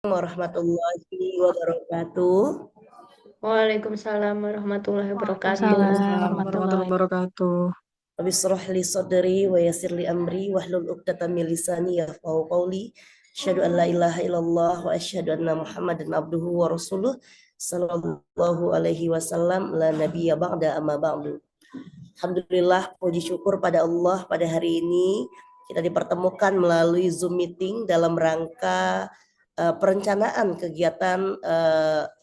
Warahmatullahi wabarakatuh. Waalaikumsalam warahmatullahi wabarakatuh. Waalaikumsalam warahmatullahi wabarakatuh. Rabbi shrah li sadri wa yassir li amri wahlul 'uqdatam min lisani yafqahu qawli. Asyhadu an la ilaha illallah wa asyhadu anna Muhammadan abduhu wa rasuluh sallallahu alaihi wasallam la nabiyya ba'da amma ba'du. Alhamdulillah, puji syukur pada Allah pada hari ini kita dipertemukan melalui Zoom meeting dalam rangka perencanaan kegiatan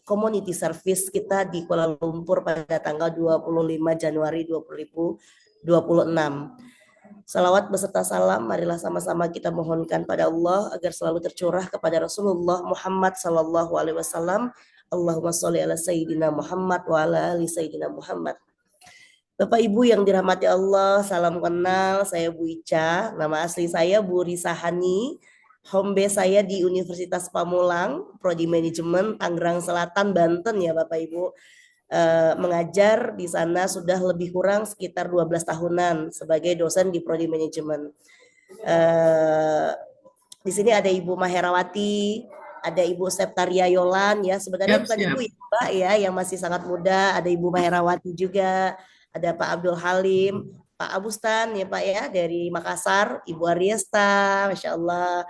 community service kita di Kuala Lumpur pada tanggal 25 Januari 2026. Salawat beserta salam, marilah sama-sama kita mohonkan pada Allah agar selalu tercurah kepada Rasulullah Muhammad sallallahu alaihi wasallam. Allahumma sholli ala sayyidina Muhammad wa ala ali sayyidina Muhammad. Bapak Ibu yang dirahmati Allah, salam kenal, saya Bu Ica, nama asli saya Bu Risa Hani, home base saya di Universitas Pamulang, Prodi Manajemen, Tangerang Selatan, Banten ya Bapak Ibu. Mengajar di sana sudah lebih kurang sekitar 12 tahunan sebagai dosen di Prodi Manajemen. Di sini ada Ibu Maherawati, ada Ibu Septaria Yolan ya, sebenarnya bukan Ibu ya Mbak ya, yang masih sangat muda, ada Ibu Maherawati juga, ada Pak Abdul Halim, Pak Abustan ya Pak ya dari Makassar, Ibu Ariesta, Masya Allah,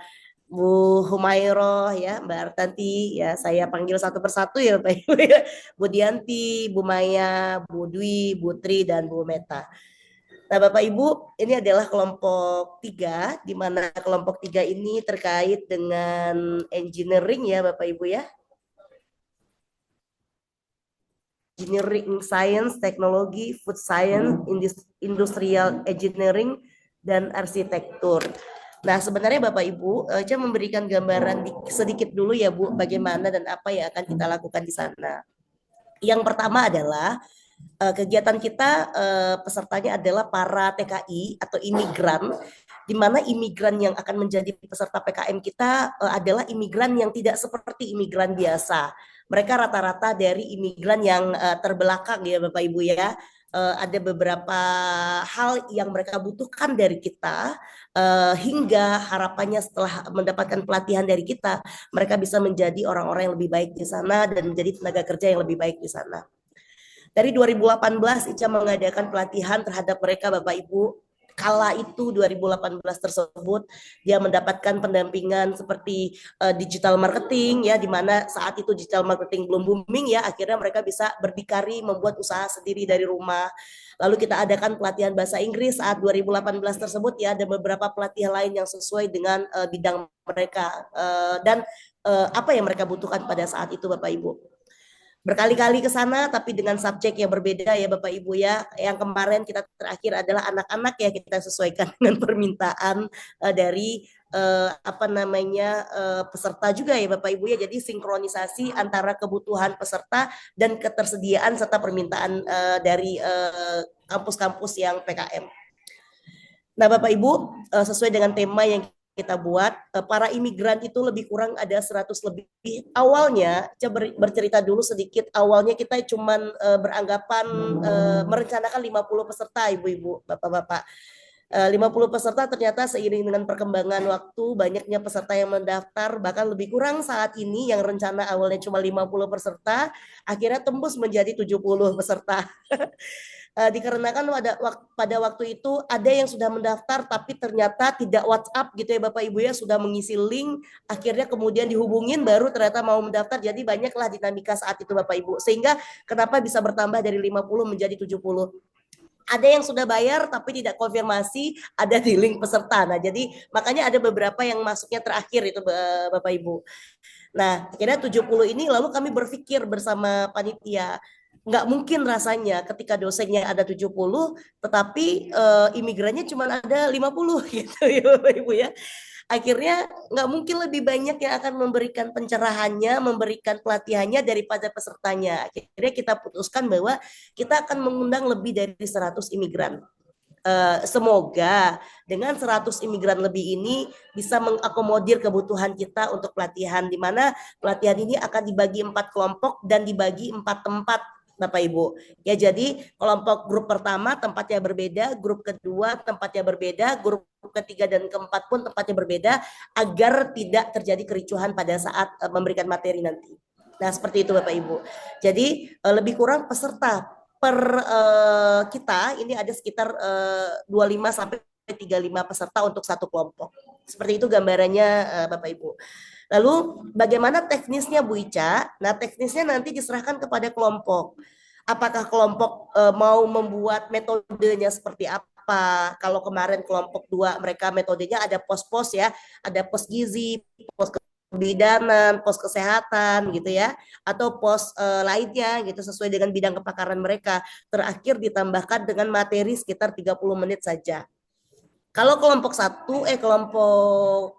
Bu Humairoh ya, Mbak Artanti ya, saya panggil satu persatu ya Pak Ibu ya, Bu Dianti, Bu Maya, Bu Dwi, Bu Tri, dan Bu Meta. Nah Bapak Ibu, ini adalah kelompok 3, di mana kelompok 3 ini terkait dengan engineering ya Bapak Ibu ya. Engineering Science, Teknologi, Food Science, Industrial Engineering, dan Arsitektur. Nah sebenarnya Bapak Ibu, saya memberikan gambaran sedikit dulu ya Bu, bagaimana dan apa yang akan kita lakukan di sana. Yang pertama adalah kegiatan kita pesertanya adalah para TKI atau imigran, di mana imigran yang akan menjadi peserta PKM kita adalah imigran yang tidak seperti imigran biasa. Mereka rata-rata dari imigran yang terbelakang ya Bapak Ibu ya. Ada beberapa hal yang mereka butuhkan dari kita hingga harapannya setelah mendapatkan pelatihan dari kita mereka bisa menjadi orang-orang yang lebih baik di sana dan menjadi tenaga kerja yang lebih baik di sana. Dari 2018 Ica mengadakan pelatihan terhadap mereka Bapak Ibu. Kala itu 2018 tersebut dia mendapatkan pendampingan seperti digital marketing ya, di mana saat itu digital marketing belum booming ya, akhirnya mereka bisa berdikari membuat usaha sendiri dari rumah. Lalu kita adakan pelatihan bahasa Inggris saat 2018 tersebut ya, ada beberapa pelatihan lain yang sesuai dengan bidang mereka dan apa yang mereka butuhkan pada saat itu Bapak Ibu. Berkali-kali ke sana tapi dengan subjek yang berbeda ya Bapak Ibu ya. Yang kemarin kita terakhir adalah anak-anak ya, kita sesuaikan dengan permintaan dari peserta juga ya Bapak Ibu ya. Jadi sinkronisasi antara kebutuhan peserta dan ketersediaan serta permintaan dari kampus-kampus yang PKM. Nah Bapak Ibu, sesuai dengan tema yang kita buat, para imigran itu lebih kurang ada 100 lebih. Awalnya, saya bercerita dulu sedikit, awalnya kita cuma beranggapan merencanakan 50 peserta Ibu-ibu, Bapak-bapak. 50 peserta ternyata seiring dengan perkembangan waktu, banyaknya peserta yang mendaftar, bahkan lebih kurang saat ini yang rencana awalnya cuma 50 peserta, akhirnya tembus menjadi 70 peserta. Dikarenakan pada waktu itu ada yang sudah mendaftar tapi ternyata tidak WhatsApp gitu ya Bapak Ibu ya, sudah mengisi link, akhirnya kemudian dihubungin baru ternyata mau mendaftar, jadi banyaklah dinamika saat itu Bapak Ibu, sehingga kenapa bisa bertambah dari 50 menjadi 70. Ada yang sudah bayar tapi tidak konfirmasi ada di link peserta. Nah, jadi makanya ada beberapa yang masuknya terakhir itu Bapak Ibu. Nah, akhirnya 70 ini lalu kami berpikir bersama panitia, nggak mungkin rasanya ketika dosennya ada 70 tetapi imigrannya cuma ada 50 gitu ya Bapak Ibu ya. Akhirnya nggak mungkin lebih banyak yang akan memberikan pencerahannya, memberikan pelatihannya daripada pesertanya. Akhirnya kita putuskan bahwa kita akan mengundang lebih dari 100 imigran. Semoga dengan 100 imigran lebih ini bisa mengakomodir kebutuhan kita untuk pelatihan, di mana pelatihan ini akan dibagi 4 kelompok dan dibagi 4 tempat Bapak Ibu. Ya, jadi kelompok grup pertama tempatnya berbeda, grup kedua tempatnya berbeda, grup ketiga dan keempat pun tempatnya berbeda agar tidak terjadi kericuhan pada saat memberikan materi nanti. Nah, seperti itu Bapak Ibu. Jadi lebih kurang peserta per kita ini ada sekitar 25 sampai 35 peserta untuk satu kelompok. Seperti itu gambarannya Bapak Ibu. Lalu bagaimana teknisnya Bu Ica? Nah, teknisnya nanti diserahkan kepada kelompok. Apakah kelompok mau membuat metodenya seperti apa? Kalau kemarin kelompok 2 mereka metodenya ada pos-pos ya, ada pos gizi, pos kebidanan, pos kesehatan gitu ya, atau pos lainnya gitu sesuai dengan bidang kepakaran mereka. Terakhir ditambahkan dengan materi sekitar 30 menit saja. Kalau kelompok kelompok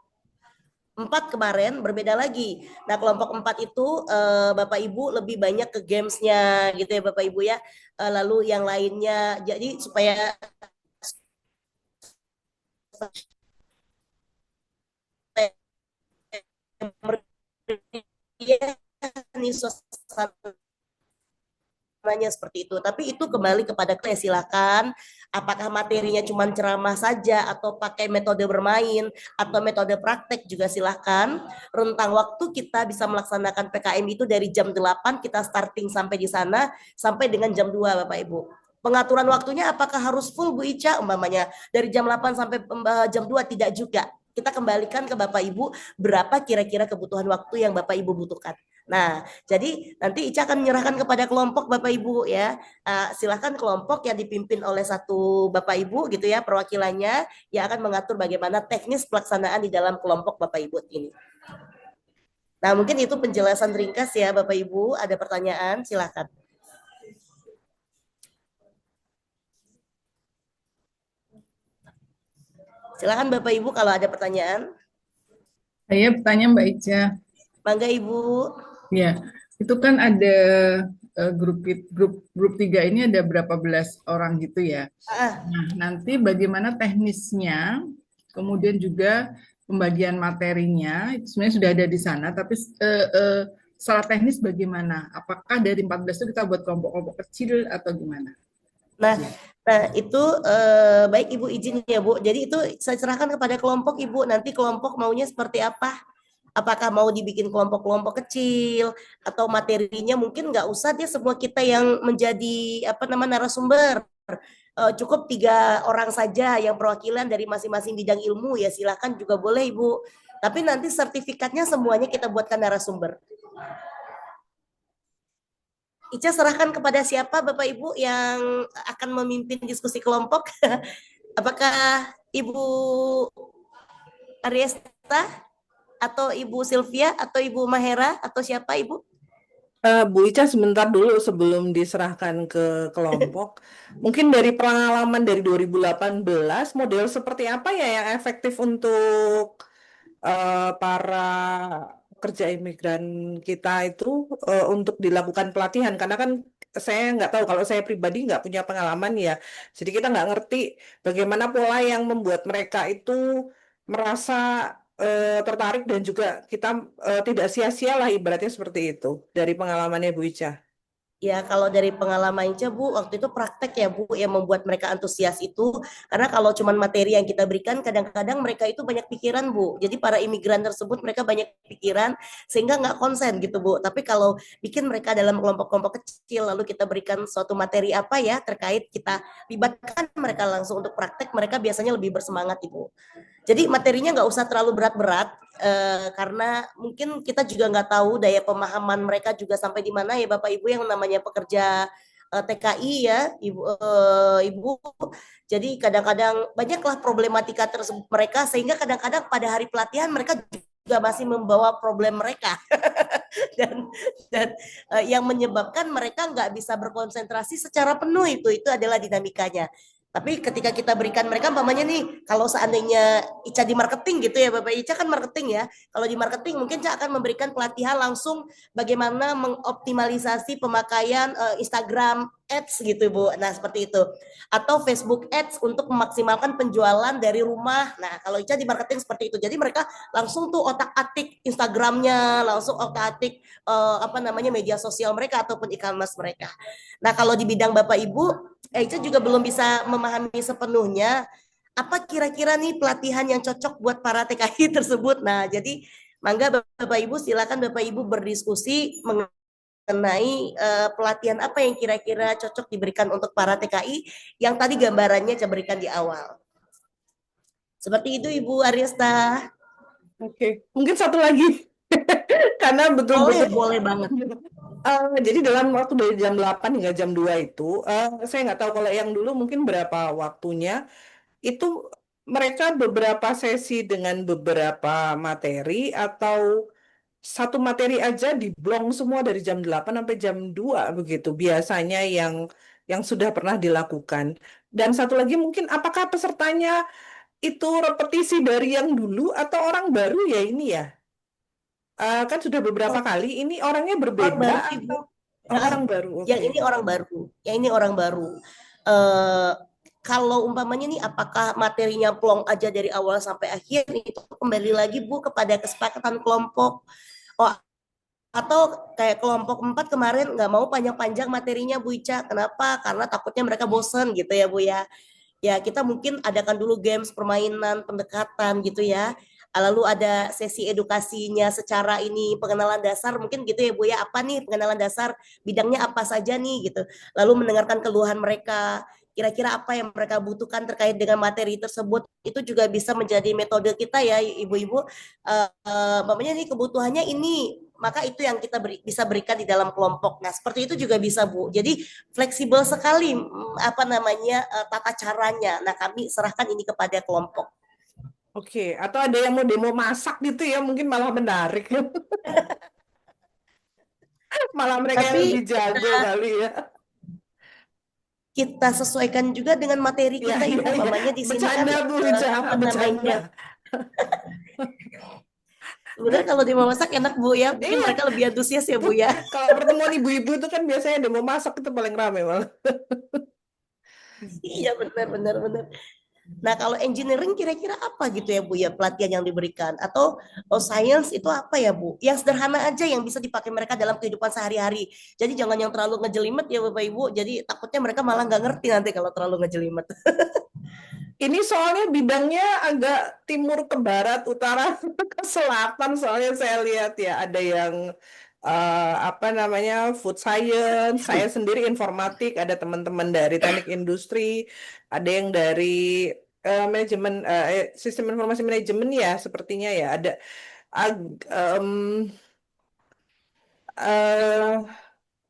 4 kemarin berbeda lagi. Nah, kelompok 4 itu Bapak Ibu lebih banyak ke gamesnya gitu ya Bapak Ibu ya. Lalu yang lainnya jadi supaya nih suasana seperti itu. Tapi itu kembali kepada kalian, silakan. Apakah materinya cuma ceramah saja atau pakai metode bermain atau metode praktek juga silakan. Rentang waktu kita bisa melaksanakan PKM itu dari jam 8 kita starting sampai di sana sampai dengan jam 2 Bapak Ibu. Pengaturan waktunya apakah harus full Bu Ica umpamanya dari jam 8 sampai jam 2 tidak juga. Kita kembalikan ke Bapak Ibu berapa kira-kira kebutuhan waktu yang Bapak Ibu butuhkan. Nah, jadi nanti Ica akan menyerahkan kepada kelompok Bapak Ibu ya. Silakan kelompok yang dipimpin oleh satu Bapak Ibu gitu ya, perwakilannya yang akan mengatur bagaimana teknis pelaksanaan di dalam kelompok Bapak Ibu ini. Nah, mungkin itu penjelasan ringkas ya Bapak Ibu. Ada pertanyaan? Silakan. Silakan Bapak Ibu kalau ada pertanyaan. Saya bertanya Mbak Ica. Mangga Ibu. Ya, itu kan ada grup 3 ini ada berapa belas orang gitu ya. Nah, nanti bagaimana teknisnya, kemudian juga pembagian materinya, itu sebenarnya sudah ada di sana, tapi secara teknis bagaimana? Apakah dari 14 itu kita buat kelompok-kelompok kecil atau gimana? Nah, itu baik Ibu izin ya Bu. Jadi itu saya serahkan kepada kelompok Ibu. Nanti kelompok maunya seperti apa? Apakah mau dibikin kelompok-kelompok kecil atau materinya mungkin nggak usah dia semua kita yang menjadi narasumber. Cukup 3 orang saja yang perwakilan dari masing-masing bidang ilmu ya silakan juga boleh Ibu. Tapi nanti sertifikatnya semuanya kita buatkan narasumber. Ica serahkan kepada siapa Bapak Ibu yang akan memimpin diskusi kelompok? Apakah Ibu Ariesta atau Ibu Sylvia atau Ibu Mahera atau siapa Ibu? Bu Ica sebentar dulu sebelum diserahkan ke kelompok. Mungkin dari pengalaman dari 2018, model seperti apa ya yang efektif untuk para pekerja imigran kita itu untuk dilakukan pelatihan? Karena kan saya nggak tahu, kalau saya pribadi nggak punya pengalaman ya. Jadi kita nggak ngerti bagaimana pola yang membuat mereka itu merasa tertarik dan juga kita tidak sia-sia lah ibaratnya seperti itu dari pengalamannya Bu Ica. Ya, kalau dari pengalaman Ica, Bu, waktu itu praktek ya, Bu, yang membuat mereka antusias itu. Karena kalau cuman materi yang kita berikan, kadang-kadang mereka itu banyak pikiran, Bu. Jadi para imigran tersebut mereka banyak pikiran, sehingga nggak konsen gitu, Bu. Tapi kalau bikin mereka dalam kelompok-kelompok kecil, lalu kita berikan suatu materi apa ya, terkait kita libatkan mereka langsung untuk praktek, mereka biasanya lebih bersemangat, Ibu. Jadi materinya nggak usah terlalu berat-berat, karena mungkin kita juga nggak tahu daya pemahaman mereka juga sampai di mana ya Bapak Ibu yang namanya pekerja TKI ya Ibu. Jadi kadang-kadang banyaklah problematika tersebut mereka sehingga kadang-kadang pada hari pelatihan mereka juga masih membawa problem mereka dan yang menyebabkan mereka nggak bisa berkonsentrasi secara penuh itu adalah dinamikanya. Tapi ketika kita berikan mereka umpamanya nih, kalau seandainya Ica di marketing gitu ya Bapak, Ica kan marketing ya. Kalau di marketing mungkin Ica akan memberikan pelatihan langsung bagaimana mengoptimalisasi pemakaian Instagram Ads gitu Bu. Nah seperti itu. Atau Facebook Ads untuk memaksimalkan penjualan dari rumah. Nah kalau Ica di marketing seperti itu. Jadi mereka langsung tuh otak-atik Instagramnya, langsung otak-atik apa namanya media sosial mereka ataupun e-commerce mereka. Nah kalau di bidang Bapak Ibu, Ica juga belum bisa memahami sepenuhnya apa kira-kira nih pelatihan yang cocok buat para TKI tersebut. Nah jadi mangga Bapak Ibu silakan Bapak Ibu berdiskusi mengenai pelatihan apa yang kira-kira cocok diberikan untuk para TKI yang tadi gambarannya saya berikan di awal. Seperti itu Ibu Ariesta. Oke, mungkin satu lagi. Karena betul-betul boleh banget. Jadi dalam waktu dari jam 8 hingga jam 2 itu, saya nggak tahu kalau yang dulu mungkin berapa waktunya, itu mereka beberapa sesi dengan beberapa materi atau satu materi aja diblong semua dari jam 8 sampai jam 2 begitu biasanya yang sudah pernah dilakukan. Dan satu lagi mungkin apakah pesertanya itu repetisi dari yang dulu atau orang baru ya ini ya? Kan sudah beberapa kali ini orangnya Orang berbeda baru Ibu. atau orang baru? Yang Oke. ini orang baru. Yang ini orang baru. Kalau umpamanya nih apakah materinya plong aja dari awal sampai akhir itu kembali lagi Bu kepada kesepakatan kelompok. Oh, atau kayak kelompok 4 kemarin nggak mau panjang-panjang materinya Bu Ica. Kenapa? Karena takutnya mereka bosen gitu ya Bu ya. Ya kita mungkin adakan dulu games, permainan, pendekatan gitu ya. Lalu ada sesi edukasinya secara ini pengenalan dasar mungkin gitu ya Bu ya. Apa nih pengenalan dasar, bidangnya apa saja nih gitu. Lalu mendengarkan keluhan mereka, kira-kira apa yang mereka butuhkan terkait dengan materi tersebut. Itu juga bisa menjadi metode kita ya Ibu-ibu. Mamanya nih kebutuhannya ini, maka itu yang kita bisa berikan di dalam kelompok. Nah, seperti itu juga bisa Bu. Jadi fleksibel sekali apa namanya tata caranya. Nah, kami serahkan ini kepada kelompok. Oke, atau ada yang mau demo masak gitu ya, mungkin malah menarik. Malah mereka yang lebih jago kali ya. Kita sesuaikan juga dengan materi kita Ibu. Mamanya di sini kan Bercanda Bu, apa bercanda. Sebenarnya kalau demo masak enak Bu ya, mungkin mereka lebih antusias ya Bu ya. Kalau pertemuan ibu-ibu itu kan biasanya demo masak itu paling rame malah. Iya benar. Nah kalau engineering kira-kira apa gitu ya Bu ya pelatihan yang diberikan atau science itu apa ya Bu? Yang sederhana aja yang bisa dipakai mereka dalam kehidupan sehari-hari. Jadi jangan yang terlalu ngejelimet ya Bapak Ibu. Jadi takutnya mereka malah nggak ngerti nanti kalau terlalu ngejelimet. Ini soalnya bidangnya agak timur ke barat, utara ke selatan. Soalnya saya lihat ya ada yang apa namanya food science, saya sendiri informatik, ada teman-teman dari teknik industri, ada yang dari manajemen sistem informasi manajemen ya sepertinya ya ada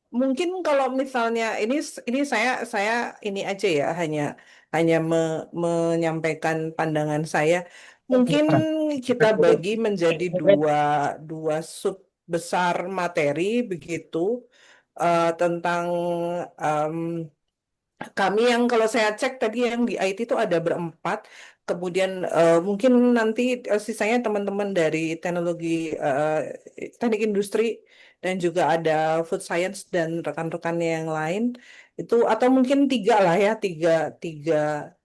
mungkin kalau misalnya ini saya ini aja ya hanya menyampaikan pandangan saya. Mungkin kita bagi menjadi dua sub besar materi begitu tentang em, kami yang kalau saya cek tadi yang di IT itu ada berempat. Kemudian mungkin nanti sisanya teman-teman dari teknologi teknik industri dan juga ada food science dan rekan-rekannya yang lain itu atau mungkin tiga lah ya tiga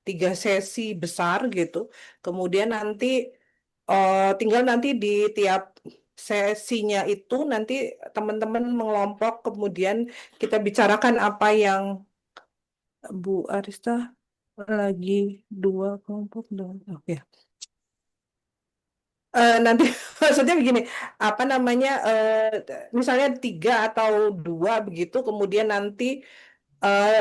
tiga sesi besar gitu. Kemudian nanti tinggal nanti di tiap sesinya itu nanti teman-teman mengelompok kemudian kita bicarakan apa yang Bu Arista lagi dua kelompok dong. Oke. Nanti maksudnya begini, apa namanya? Misalnya tiga atau dua begitu, kemudian nanti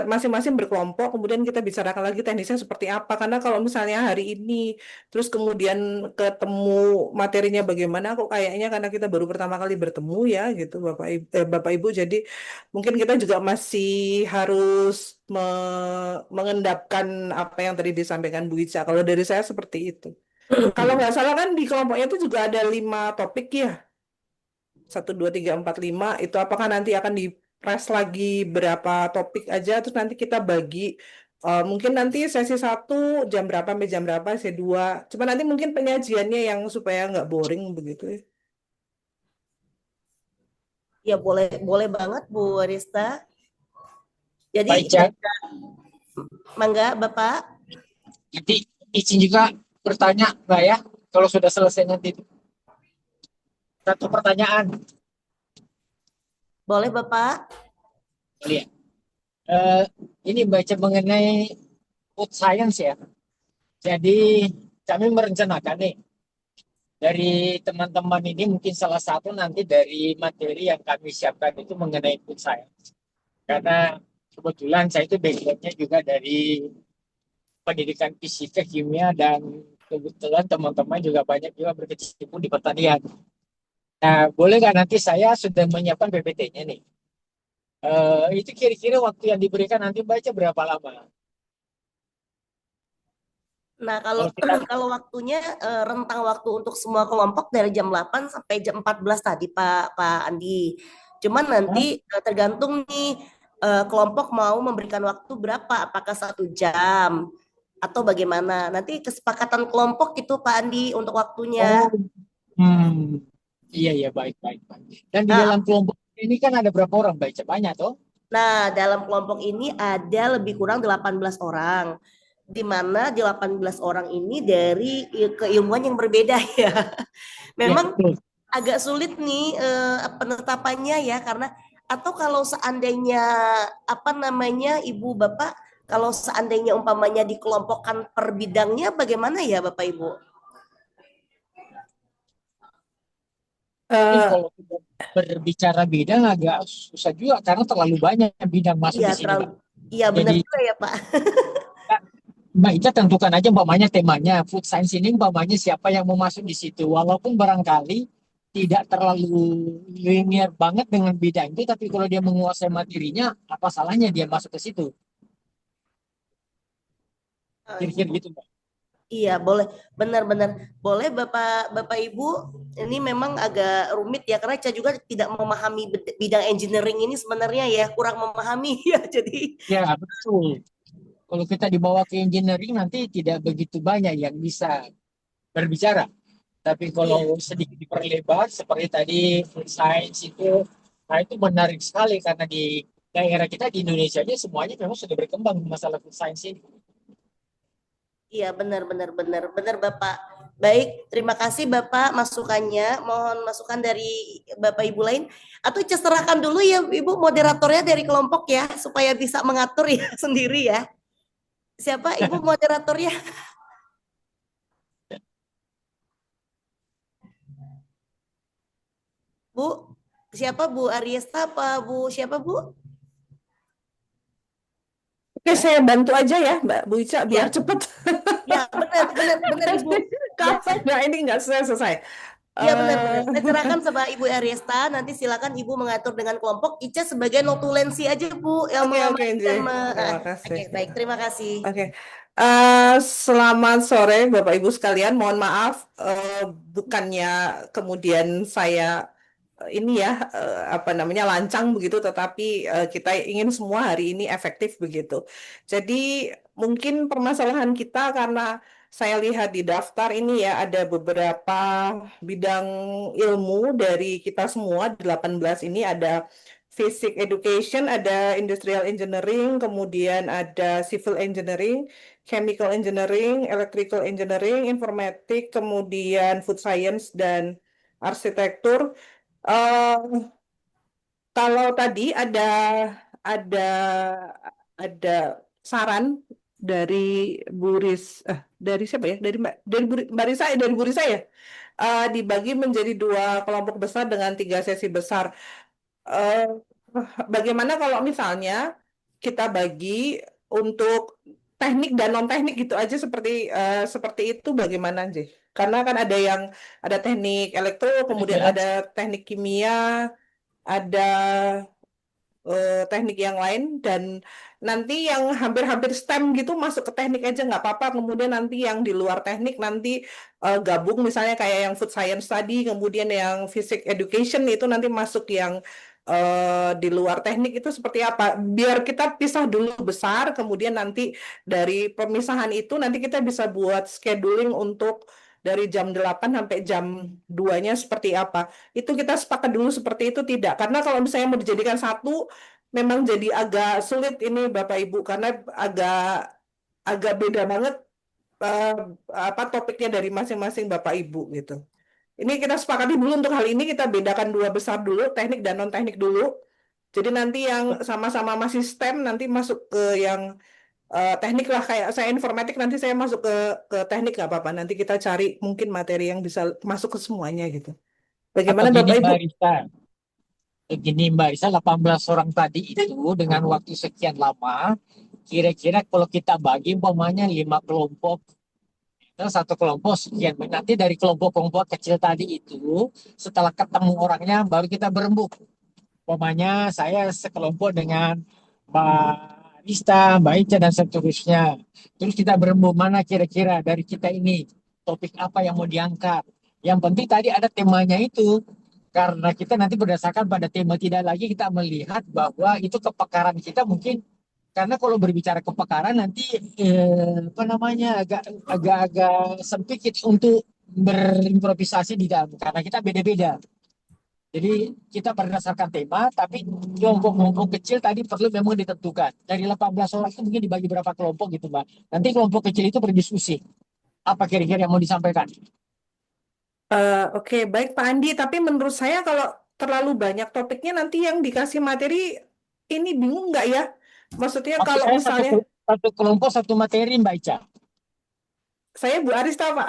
masing-masing berkelompok, kemudian kita bicarakan lagi teknisnya seperti apa. Karena kalau misalnya hari ini, terus kemudian ketemu materinya bagaimana, kok kayaknya karena kita baru pertama kali bertemu ya, gitu Bapak Ibu. Jadi mungkin kita juga masih harus mengendapkan apa yang tadi disampaikan Bu Ica. Kalau dari saya seperti itu. Kalau nggak salah kan di kelompoknya itu juga ada 5 topik ya. 1, 2, 3, 4, 5. Itu apakah nanti akan di press lagi berapa topik aja, terus nanti kita bagi. Mungkin nanti sesi 1 jam berapa sampai jam berapa, sesi 2. Cuma nanti mungkin penyajiannya yang supaya nggak boring begitu ya. Ya boleh banget Bu Arista. Jadi, Baik, Cak. mangga Bapak. Nanti izin juga bertanya, Mbak ya, kalau sudah selesai nanti. Satu pertanyaan, Boleh Bapak? boleh ya? Eh, ini baca mengenai food science ya. Jadi kami merencanakan nih, dari teman-teman ini mungkin salah satu nanti dari materi yang kami siapkan itu mengenai food science. Karena kebetulan saya itu backgroundnya juga dari pendidikan fisika, kimia, dan kebetulan teman-teman juga banyak juga berkecimpung di pertanian. Nah, boleh nggak nanti saya sudah menyiapkan PPT-nya nih. Itu kira-kira waktu yang diberikan nanti baca berapa lama? Nah, kalau Kalau kita kalau waktunya rentang waktu untuk semua kelompok dari jam 8 sampai jam 14 tadi Pak Andi. Cuman nanti tergantung nih kelompok mau memberikan waktu berapa, apakah 1 jam atau bagaimana. Nanti kesepakatan kelompok itu Pak Andi untuk waktunya. hmm, iya iya baik baik baik. Dan di Nah, dalam kelompok ini kan ada berapa orang baca? Banyak toh? Nah, dalam kelompok ini ada lebih kurang 18 orang. Di mana 18 orang ini dari keilmuan yang berbeda ya. Iya Memang betul. agak sulit nih penetapannya ya karena atau kalau seandainya apa namanya Ibu Bapak kalau seandainya umpamanya dikelompokkan per bidangnya bagaimana ya Bapak Ibu? Ini Eh, kalau kita berbicara bidang agak susah juga karena terlalu banyak bidang masuk Iya di sini, Mbak. terlalu iya benar Jadi juga ya Pak. Mbak Ica tentukan aja umpamanya temanya food science ini umpamanya siapa yang mau masuk di situ. Walaupun barangkali tidak terlalu linear banget dengan bidang itu, tapi kalau dia menguasai materinya, apa salahnya dia masuk ke situ? Kira-kira gitu, Mbak. Iya, boleh. Benar-benar. Boleh Bapak Bapak Ibu, ini memang agak rumit ya karena saya juga tidak memahami bidang engineering ini sebenarnya ya, kurang memahami ya. Jadi Ya, betul. Kalau kita dibawa ke engineering nanti tidak begitu banyak yang bisa berbicara. Tapi kalau iya, sedikit diperlebar seperti tadi food science itu, nah itu menarik sekali karena di daerah kita di Indonesia aja semuanya memang sudah berkembang masalah food science ini. iya benar-benar benar benar Bapak. Baik, terima kasih Bapak masukannya. Mohon masukan dari Bapak Ibu lain atau saya serahkan dulu ya Ibu moderatornya dari kelompok ya supaya bisa mengatur ya sendiri ya. Siapa Ibu moderatornya? Bu, siapa Bu Ariesta apa Bu siapa Bu? Oke, saya bantu aja ya, Mbak Bu Ica, biar Ya, cepet. ya benar benar benar Ibu. Ya, Kalau nggak ini nggak selesai. ya benar-benar. Saya Eh, serahkan sama Ibu Ariesta. Nanti silakan Ibu mengatur dengan kelompok. Ica sebagai notulensi aja Bu yang Oke, oke, mengamati Nji. dan Terima kasih. Oke, baik. Terima kasih. Oke. Selamat sore Bapak Ibu sekalian. Mohon maaf, bukannya kemudian saya ini ya apa namanya lancang begitu, tetapi kita ingin semua hari ini efektif begitu. Jadi mungkin permasalahan kita karena saya lihat di daftar ini ya ada beberapa bidang ilmu dari kita semua 18 ini ada Physics Education, ada Industrial Engineering, kemudian ada Civil Engineering, Chemical Engineering, Electrical Engineering, Informatik, kemudian Food Science dan Arsitektur. Eh, Kalau tadi ada ada saran dari dari siapa ya? Mbak Risa ya, dari Bu Risa ya? Dibagi menjadi 2 kelompok besar dengan 3 sesi besar. Eh, Bagaimana kalau misalnya kita bagi untuk teknik dan non teknik gitu aja seperti itu bagaimana sih? Karena kan ada teknik elektro, kemudian ada teknik kimia, ada teknik yang lain dan nanti yang hampir-hampir STEM gitu masuk ke teknik aja nggak apa-apa. Kemudian nanti yang di luar teknik nanti gabung misalnya kayak yang food science tadi, kemudian yang physics education itu nanti masuk yang di luar teknik itu seperti apa? Biar kita pisah dulu besar, kemudian nanti dari pemisahan itu nanti kita bisa buat scheduling untuk dari jam 8 sampai jam 2-nya seperti apa. Itu kita sepakat dulu seperti itu tidak. Karena kalau misalnya mau dijadikan satu, memang jadi agak sulit ini Bapak Ibu karena agak beda banget eh, apa topiknya dari masing-masing Bapak Ibu gitu. Ini kita sepakati dulu untuk hal ini kita bedakan dua besar dulu, teknik dan non teknik dulu. Jadi nanti yang sama-sama masih STEM nanti masuk ke yang teknik lah, kayak saya informatik nanti saya masuk ke teknik nggak apa-apa. Nanti kita cari mungkin materi yang bisa masuk ke semuanya gitu. Atau Bagaimana gini Bapak Ibu? Mbak Rista, begini Mbak Rista, 18 orang tadi itu dengan waktu sekian lama, kira-kira kalau kita bagi umpamanya 5 kelompok, satu kelompok sekian, nanti dari kelompok-kelompok kecil tadi itu, setelah ketemu orangnya baru kita berembuk. Umpamanya saya sekelompok dengan Mbak Rista, Mbak Ica, dan seterusnya. Terus kita berembuk mana kira-kira dari kita ini, topik apa yang mau diangkat. Yang penting tadi ada temanya itu. Karena kita nanti berdasarkan pada tema, tidak lagi kita melihat bahwa itu kepakaran kita mungkin, karena kalau berbicara kepakaran nanti apa namanya agak sempit kita untuk berimprovisasi di dalam karena kita beda-beda. Jadi kita berdasarkan tema, tapi kelompok-kelompok kecil tadi perlu memang ditentukan. Dari 18 orang itu mungkin dibagi berapa kelompok gitu, Mbak. Nanti kelompok kecil itu berdiskusi. Apa kira-kira yang mau disampaikan? Oke, baik Pak Andi. Tapi menurut saya kalau terlalu banyak topiknya nanti yang dikasih materi ini bingung nggak ya? Maksudnya Maksud kalau saya misalnya satu kelompok satu materi, Mbak Ica. saya Bu Arista Pak,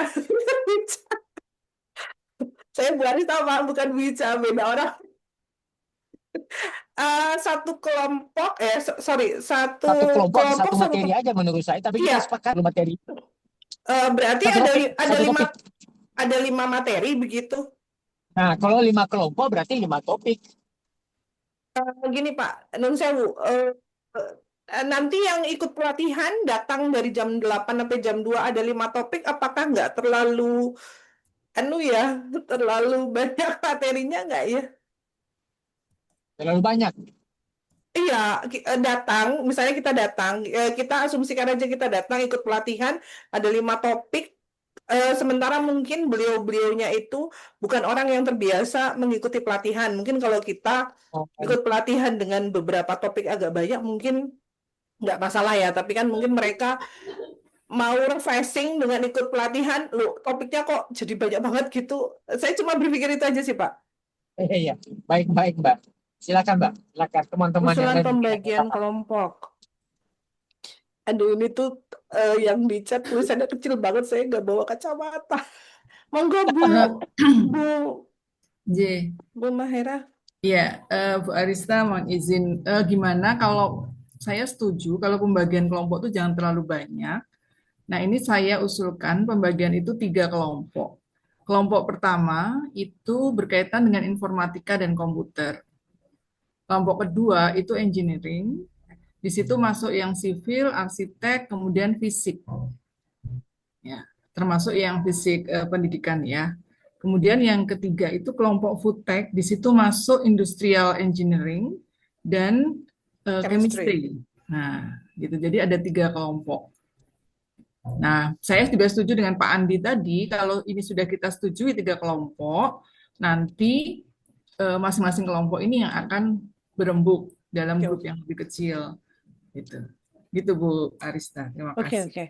saya Bu Arista Pak, bukan Bu Ica, beda orang. Satu kelompok, sorry, satu Satu kelompok atau kelompok satu satu. materi aja menurut saya, tapi kita Iya, sepakat materi. berarti Satu topik, ada satu lima topik. materi begitu. Nah, kalau 5 kelompok berarti 5 topik. Gini Pak, Nun Sewu, nanti yang ikut pelatihan datang dari jam 8 sampai jam 2 ada 5 topik, apakah nggak terlalu ya, terlalu banyak materinya nggak ya? Terlalu banyak. Iya, datang, misalnya kita datang, kita asumsikan aja kita datang ikut pelatihan, ada 5 topik, sementara mungkin beliau-beliaunya itu bukan orang yang terbiasa mengikuti pelatihan. Mungkin kalau kita Oh, ikut pelatihan dengan beberapa topik agak banyak, mungkin nggak masalah ya, tapi kan mungkin mereka mau refreshing dengan ikut pelatihan, loh topiknya kok jadi banyak banget gitu. Saya cuma berpikir itu aja sih, Pak. iya. Baik-baik, Mbak. Silakan, Mbak. Silakan teman-teman yang Usulan lain. pembagian kelompok. Aduh, ini tuh yang di chat tulisannya kecil banget, saya nggak bawa kacamata. Monggo Bu, J. Bu Mahera. Ya, Bu Arista mohon izin, gimana kalau saya setuju kalau pembagian kelompok itu jangan terlalu banyak. Nah, ini saya usulkan pembagian itu 3 kelompok. Kelompok pertama itu berkaitan dengan informatika dan komputer. Kelompok kedua itu engineering. Di situ masuk yang sivil, arsitek, kemudian fisik. Ya, termasuk yang fisik pendidikan ya. Kemudian yang ketiga itu kelompok food tech, di situ masuk industrial engineering dan chemistry. Nah, gitu. Jadi ada 3 kelompok. Nah, saya juga setuju dengan Pak Andi tadi, kalau ini sudah kita setujui 3 kelompok, nanti masing-masing kelompok ini yang akan berembuk dalam grup yang lebih kecil. Gitu. Gitu Bu Arista. Terima Oke, kasih. oke.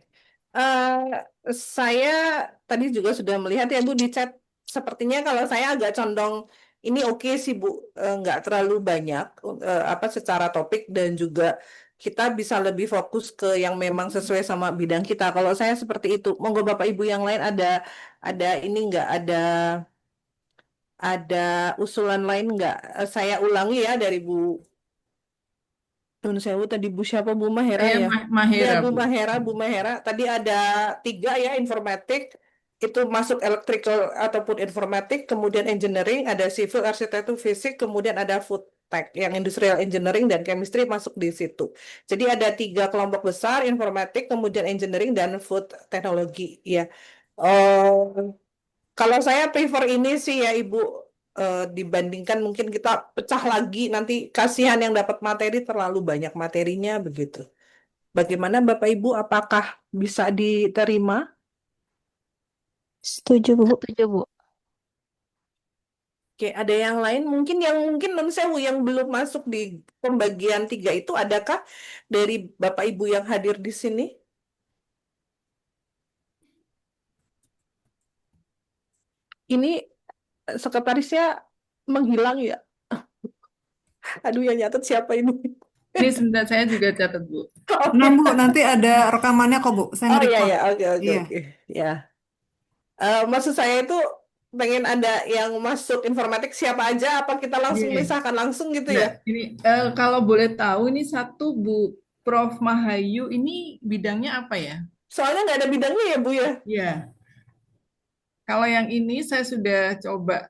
Saya tadi juga sudah melihat ya Bu di chat. Sepertinya kalau saya agak condong ini oke sih Bu, nggak terlalu banyak apa secara topik dan juga kita bisa lebih fokus ke yang memang sesuai sama bidang kita. Kalau saya seperti itu, monggo Bapak Ibu yang lain ada ini nggak ada usulan lain nggak? Saya ulangi ya dari Bu Nun Sewu tadi Bu siapa Bu Mahera Saya ya? Ya Mahera, Bu Bu. Mahera, Bu Mahera. Tadi ada 3 ya informatik itu masuk electrical ataupun informatik, kemudian engineering, ada civil, arsitektur, fisik, kemudian ada food tech yang industrial engineering dan chemistry masuk di situ. Jadi ada 3 kelompok besar informatik, kemudian engineering dan food teknologi ya. Kalau saya prefer ini sih ya Ibu, dibandingkan mungkin kita pecah lagi nanti kasihan yang dapat materi terlalu banyak materinya begitu. Bagaimana Bapak Ibu, apakah bisa diterima? Setuju, Bu. Setuju, Bu. Oke, ada yang lain mungkin non sewu yang belum masuk di pembagian 3 itu, adakah dari Bapak Ibu yang hadir di sini? Ini sekretarisnya menghilang ya. Aduh, yang nyatet siapa ini? Ini sebentar saya juga catat, Bu. Nah, Bu, nanti ada rekamannya kok, Bu. Saya Oh iya nge-record. ya, oke oke Iya. oke. Ya. Maksud saya itu pengen ada yang masuk informatik siapa aja, apa kita langsung Iya. misahkan langsung gitu Nah, ya? ini kalau boleh tahu ini satu Bu Prof Mahayu ini bidangnya apa ya? Soalnya nggak ada bidangnya ya Bu ya. Iya. Kalau yang ini saya sudah coba.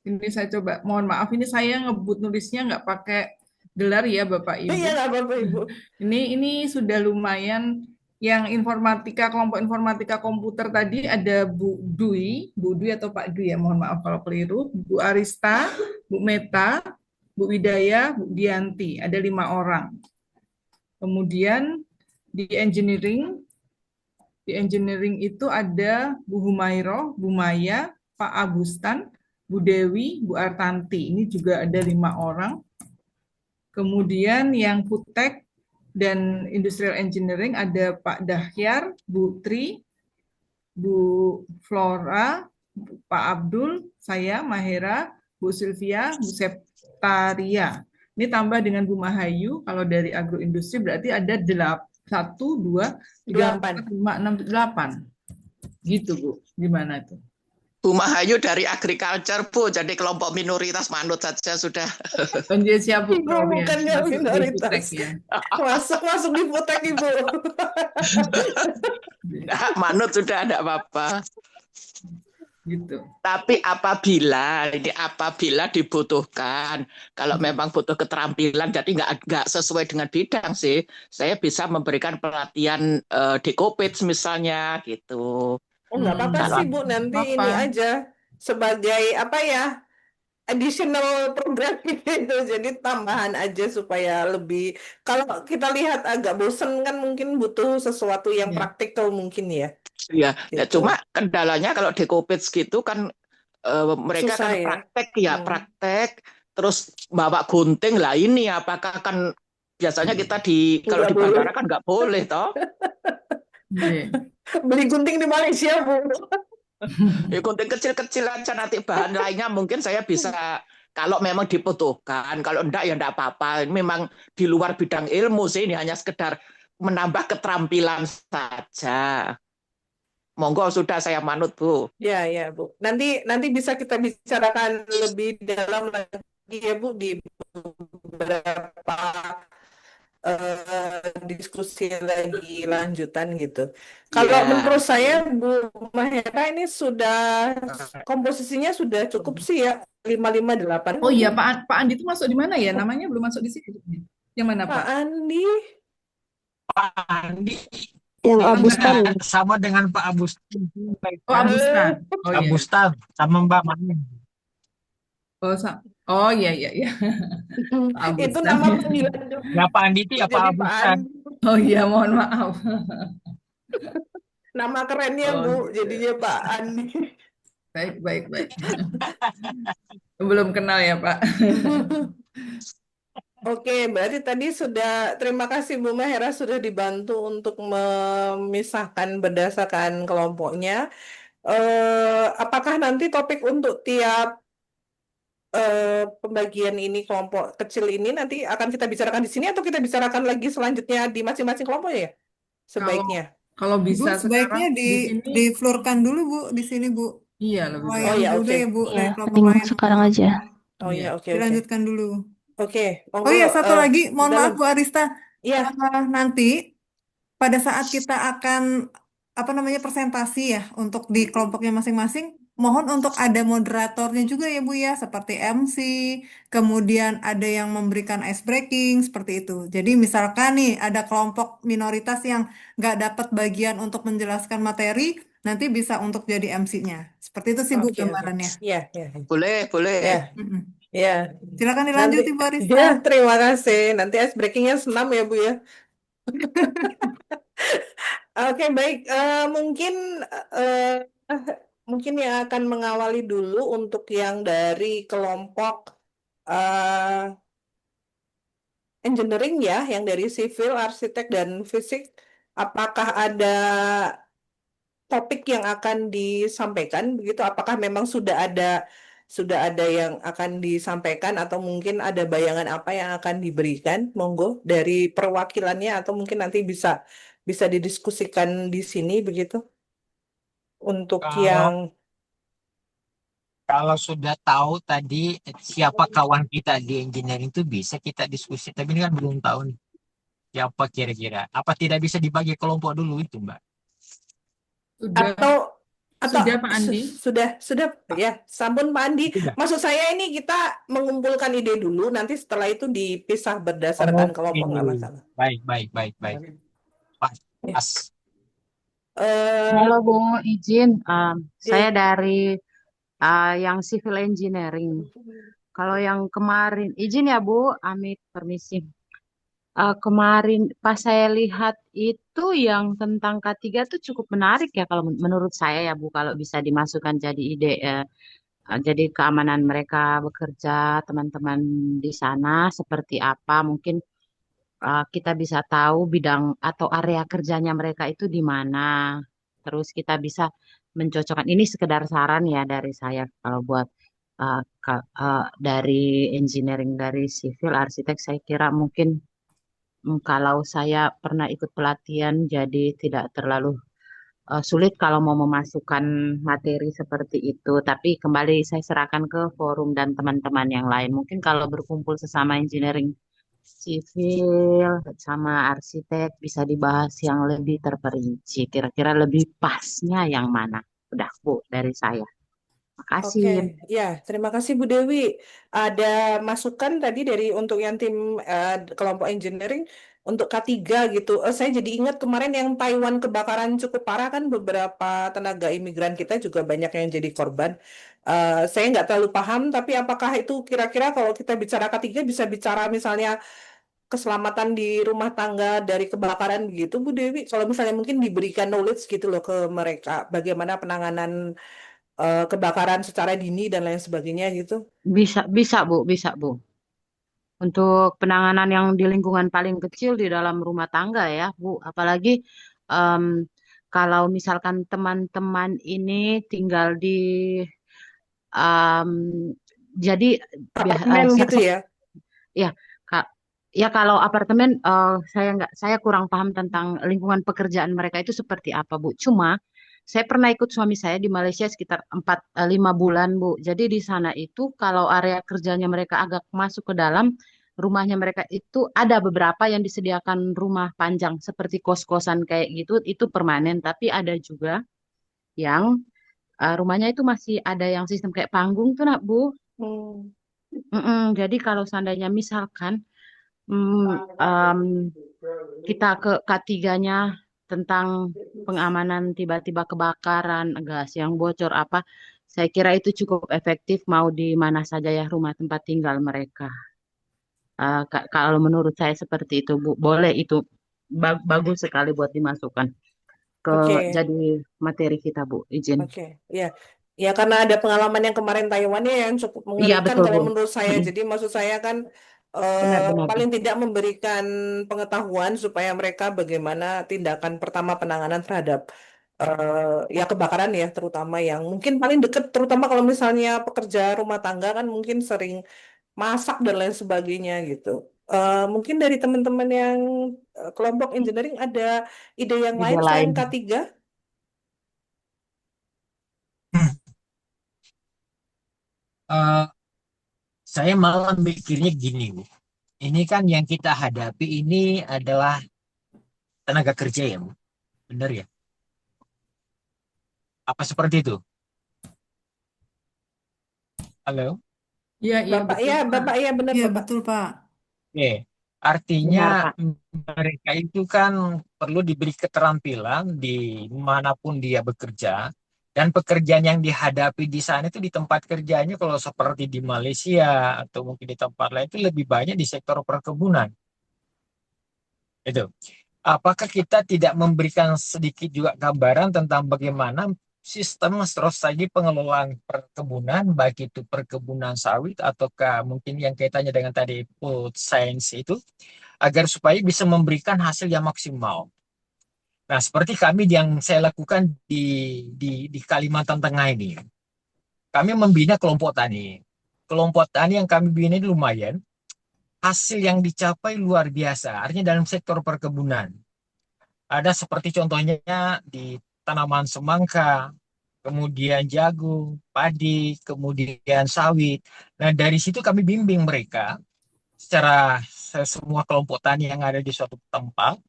Ini saya coba. Mohon maaf, ini saya ngebut nulisnya nggak pakai gelar ya Bapak Ibu. Iya nggak apa-apa Ibu. Ini sudah lumayan. Yang informatika, kelompok informatika komputer tadi ada Bu Dwi atau Pak Dwi ya, mohon maaf kalau keliru, Bu Arista, Bu Meta, Bu Widaya, Bu Dianti, ada 5 orang. Kemudian di engineering itu ada Bu Humairo, Bu Maya, Pak Agustan, Bu Dewi, Bu Artanti. Ini juga ada 5 orang. Kemudian yang Foodtech dan Industrial Engineering ada Pak Dahyar, Bu Tri, Bu Flora, Pak Abdul, saya, Mahera, Bu Sylvia, Bu Septaria. Ini tambah dengan Bu Mahayu, kalau dari agroindustri berarti ada 1, 2, 3, 4, 5, 6, 8. Gitu Bu, gimana itu? Bu Mahayu dari agriculture, Bu, jadi kelompok minoritas manut saja sudah. Penjel siap Bu, Ibu Prof, ya. bukannya Masuk di minoritas. Foodtech, ya. Masuk di Foodtech Ibu. Nah, manut sudah ada apa-apa. Gitu. Tapi apabila dibutuhkan, kalau memang butuh keterampilan, jadi nggak sesuai dengan bidang sih, saya bisa memberikan pelatihan Dekopage misalnya gitu. Oh nggak apa-apa Kalau sih Bu, nanti apa? ini aja sebagai apa ya, additional program gitu, jadi tambahan aja supaya lebih. Kalau kita lihat agak bosen kan mungkin butuh sesuatu yang Ya. praktikal mungkin ya. ya, ya Gitu. cuma kendalanya kalau Dekopage gitu kan mereka Susah kan ya. praktek, terus bawa gunting lah ini apakah kan biasanya kita kalau Nggak di boleh. bandara kan nggak boleh toh. Iya. Beli gunting di Malaysia Bu. Ya gunting kecil-kecil aja, nanti bahan lainnya mungkin saya bisa kalau memang dibutuhkan. Kalau enggak ya enggak apa-apa. Memang di luar bidang ilmu sih, ini hanya sekedar menambah keterampilan saja. Monggo sudah saya manut Bu. Ya ya Bu. Nanti bisa kita bicarakan lebih dalam lagi ya Bu di beberapa diskusi lagi lanjutan gitu. Kalau Iya. menurut saya Bu Mahera ini sudah komposisinya sudah cukup sih ya, 558. Oh iya, Pak Andi itu masuk di mana ya? Namanya belum masuk di sini. Yang mana Pak Pak? Andi. Andi Yang Abustan. sama dengan Pak Abustan. Oh, Abustan. Oh iya. Abustan sama Mbak Mani. Oh iya iya iya. Pak Itu Abustan. nama panggilan. Ya Pak Andi itu ya Jadi Pak Pak Abustan. Andi. Oh iya, mohon maaf. Nama kerennya Oh, Bu, gitu. jadinya Pak Andi. Baik. Belum kenal ya, Pak. Oke, berarti tadi sudah, terima kasih Bu Mahera sudah dibantu untuk memisahkan berdasarkan kelompoknya. Apakah nanti topik untuk tiap pembagian ini, kelompok kecil ini nanti akan kita bicarakan di sini atau kita bicarakan lagi selanjutnya di masing-masing kelompok ya? Sebaiknya. Kalau Bu, bisa sebaiknya sekarang di sini, di-floorkan dulu, Bu, di sini, Bu. iya lebih Oh, baik. yang ya, dulu oke. ya, Bu, dari Ya, kelompok mending lain. sekarang aja. Oh Iya. ya, oke. Dilanjutkan dulu. Oke. Oh iya, satu lagi, mohon maaf dalam. Bu Arista. Iya. Nanti pada saat kita akan presentasi ya untuk di kelompoknya masing-masing, mohon untuk ada moderatornya juga ya Bu ya, seperti MC, kemudian ada yang memberikan ice breaking seperti itu. Jadi misalkan nih ada kelompok minoritas yang nggak dapat bagian untuk menjelaskan materi, nanti bisa untuk jadi MC-nya. Seperti itu sih Bu Oke. gambarannya. Ya. Boleh. Ya. Mm-mm. Ya. Silakan dilanjut Ibu Arista. Ya, terima kasih. Nanti ice breakingnya senam ya Bu ya. Oke, baik. Mungkin mungkin yang akan mengawali dulu untuk yang dari kelompok engineering ya, yang dari sivil, arsitek, dan fisik, apakah ada topik yang akan disampaikan begitu? Apakah memang sudah ada yang akan disampaikan atau mungkin ada bayangan apa yang akan diberikan? Monggo dari perwakilannya atau mungkin nanti bisa didiskusikan di sini begitu untuk Kalau yang kalau sudah tahu tadi siapa kawan kita di engineering itu bisa kita diskusi. Tapi ini kan belum tahu nih siapa kira-kira. Apa tidak bisa dibagi kelompok dulu itu, Mbak? Sudah, atau sudah Pak Andi. sudah ya, sampun Pak Andi. Sudah. Maksud saya ini kita mengumpulkan ide dulu, nanti setelah itu dipisah berdasarkan kelompok, nggak Oke. masalah. Baik. Pas. Halo Bu, izin. Saya dari yang civil engineering. Kalau yang kemarin, izin ya Bu, Amit, permisi. Kemarin pas saya lihat itu yang tentang K3 tuh cukup menarik ya kalau menurut saya ya Bu, kalau bisa dimasukkan jadi ide. Jadi keamanan mereka bekerja, teman-teman di sana seperti apa, mungkin kita bisa tahu bidang atau area kerjanya mereka itu di mana. Terus kita bisa mencocokkan. Ini sekedar saran ya dari saya kalau buat dari engineering, dari sivil, arsitek, saya kira mungkin kalau saya pernah ikut pelatihan, jadi tidak terlalu sulit kalau mau memasukkan materi seperti itu. Tapi kembali saya serahkan ke forum dan teman-teman yang lain. Mungkin kalau berkumpul sesama engineering sivil sama arsitek bisa dibahas yang lebih terperinci. Kira-kira lebih pasnya yang mana? Udah Bu dari saya. Makasih. Oke, ya, terima kasih Bu Dewi. Ada masukan tadi dari untuk yang tim kelompok engineering untuk K3 gitu. Saya jadi ingat kemarin yang Taiwan kebakaran cukup parah kan, beberapa tenaga imigran kita juga banyak yang jadi korban. Saya nggak terlalu paham, tapi apakah itu kira-kira kalau kita bicara K3 bisa bicara misalnya keselamatan di rumah tangga dari kebakaran begitu Bu Dewi? Kalau misalnya mungkin diberikan knowledge gitu loh ke mereka, bagaimana penanganan kebakaran secara dini dan lain sebagainya gitu. Bisa Bu. Untuk penanganan yang di lingkungan paling kecil di dalam rumah tangga ya, Bu. Apalagi em, kalau misalkan teman-teman ini tinggal di em, jadi Apartemen gitu ya. ya Kak. Ya kalau apartemen saya kurang paham tentang lingkungan pekerjaan mereka itu seperti apa, Bu. Cuma saya pernah ikut suami saya di Malaysia sekitar 5 bulan, Bu. Jadi di sana itu kalau area kerjanya mereka agak masuk ke dalam rumahnya mereka itu ada beberapa yang disediakan rumah panjang seperti kos-kosan kayak gitu, itu permanen. Tapi ada juga yang rumahnya itu masih ada yang sistem kayak panggung tuh, nak, Bu. Hmm. Jadi kalau seandainya misalkan kita ke K3-nya tentang pengamanan tiba-tiba kebakaran, gas yang bocor apa, saya kira itu cukup efektif mau di mana saja ya rumah tempat tinggal mereka. Kalau menurut saya seperti itu, Bu. Boleh itu bagus sekali buat dimasukkan ke Oke. jadi materi kita, Bu. Izin. Oke, ya. Ya karena ada pengalaman yang kemarin Taiwan ya yang cukup Iya, mengerikan betul, kalau Bu. menurut saya. Jadi maksud saya kan Benar-benar, Bu. paling tidak memberikan pengetahuan supaya mereka bagaimana tindakan pertama penanganan terhadap ya kebakaran ya, terutama yang mungkin paling dekat, terutama kalau misalnya pekerja rumah tangga kan mungkin sering masak dan lain sebagainya gitu. Mungkin dari teman-teman yang kelompok engineering ada ide yang Ide lain lain. selain K3? Saya malah mikirnya gini, Bu. Ini kan yang kita hadapi ini adalah tenaga kerja ya, Bu. Benar ya? Apa seperti itu? Halo? Iya, Bapak, betul, ya, Pak. Bapak, ya benar, Iya, Bapak. betul, Pak. Oke. Artinya Benar, Pak. mereka itu kan perlu diberi keterampilan di manapun dia bekerja. Dan pekerjaan yang dihadapi di sana itu di tempat kerjanya kalau seperti di Malaysia atau mungkin di tempat lain itu lebih banyak di sektor perkebunan. Itu. Apakah kita tidak memberikan sedikit juga gambaran tentang bagaimana sistem strategi pengelolaan perkebunan, baik itu perkebunan sawit ataukah mungkin yang kaitannya dengan tadi food science itu, agar supaya bisa memberikan hasil yang maksimal. Nah, seperti kami yang saya lakukan di Kalimantan Tengah ini, kami membina kelompok tani. Kelompok tani yang kami bina ini lumayan, hasil yang dicapai luar biasa, artinya dalam sektor perkebunan. Ada seperti contohnya di tanaman semangka, kemudian jagung, padi, kemudian sawit. Nah, dari situ kami bimbing mereka secara semua kelompok tani yang ada di suatu tempat.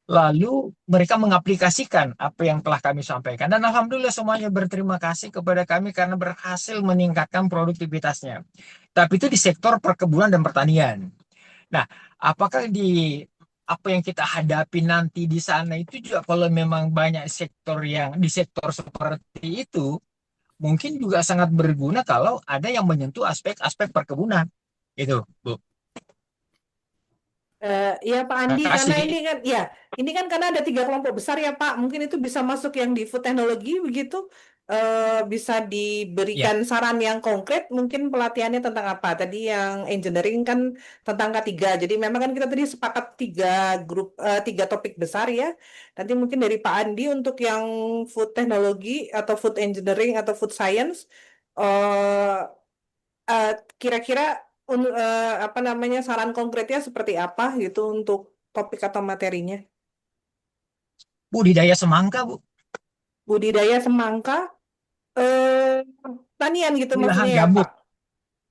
Lalu mereka mengaplikasikan apa yang telah kami sampaikan. Dan alhamdulillah semuanya berterima kasih kepada kami karena berhasil meningkatkan produktivitasnya. Tapi itu di sektor perkebunan dan pertanian. Nah, apakah di apa yang kita hadapi nanti di sana itu juga kalau memang banyak sektor yang di sektor seperti itu, mungkin juga sangat berguna kalau ada yang menyentuh aspek-aspek perkebunan. Itu, Bu. Ya Pak Andi, Terima karena kasih. ini kan karena ada 3 kelompok besar ya Pak, mungkin itu bisa masuk yang di food teknologi begitu, bisa Ya, diberikan saran yang konkret, mungkin pelatihannya tentang apa? Tadi yang engineering kan tentang K3, jadi memang kan kita tadi sepakat 3 topik besar ya. Nanti mungkin dari Pak Andi untuk yang food teknologi atau food engineering atau food science, eh, kira-kira apa namanya saran konkretnya seperti apa gitu untuk topik atau materinya? budidaya semangka, Bu, Budidaya semangka, eh, tanian gitu di lahan maksudnya ya gambut. Pak?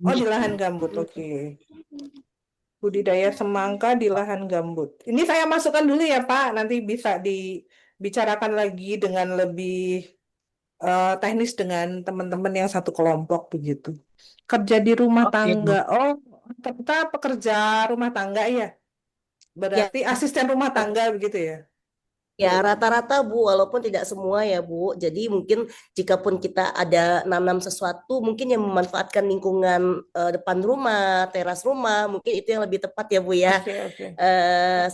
Oh di Iya. lahan gambut, oke. Budidaya semangka di lahan gambut. Ini saya masukkan dulu ya Pak, nanti bisa dibicarakan lagi dengan lebih teknis dengan teman-teman yang satu kelompok begitu. Kerja di rumah Oke, Bu. tangga, oh ternyata pekerja rumah tangga ya? Ya, Berarti asisten rumah tangga begitu ya? ya rata-rata Bu, walaupun tidak semua ya Bu. Jadi mungkin jikapun kita ada nanam sesuatu, mungkin yang memanfaatkan lingkungan depan rumah, teras rumah, mungkin itu yang lebih tepat ya Bu ya. Oke.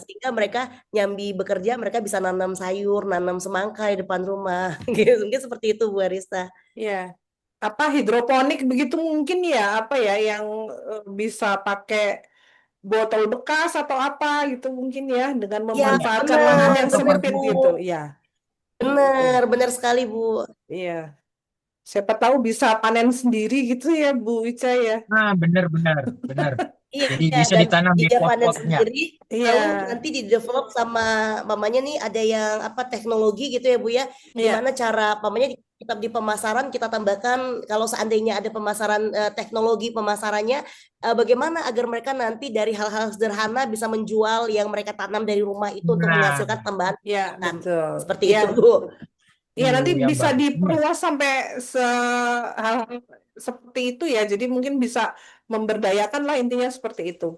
Sehingga mereka nyambi bekerja, mereka bisa nanam sayur, nanam semangka di depan rumah. Gitu. Mungkin seperti itu Bu Arista. Ya. Apa hidroponik begitu mungkin ya? Apa ya yang bisa pakai botol bekas atau apa gitu mungkin ya dengan Ya, memanfaatkan lahan benar, yang benar sempit Bu. gitu. Ya. Benar, Oke. benar sekali Bu. Iya. Siapa tahu bisa panen sendiri gitu ya Bu Ica ya. Nah, benar. Jadi Iya, bisa dan ditanam di dia panen pot-potnya. sendiri, Iya. lalu nanti di develop sama mamanya nih ada yang apa teknologi gitu ya Bu ya, Iya. gimana cara mamanya kita di pemasaran kita tambahkan kalau seandainya ada pemasaran teknologi pemasarannya, bagaimana agar mereka nanti dari hal-hal sederhana bisa menjual yang mereka tanam dari rumah itu untuk Nah, menghasilkan tambahan Ya, pendapatan. betul. Seperti Ya, itu Bu. ya nanti yang bisa bagus. diperluas sampai hal seperti itu ya. Jadi mungkin bisa memberdayakan lah intinya seperti itu.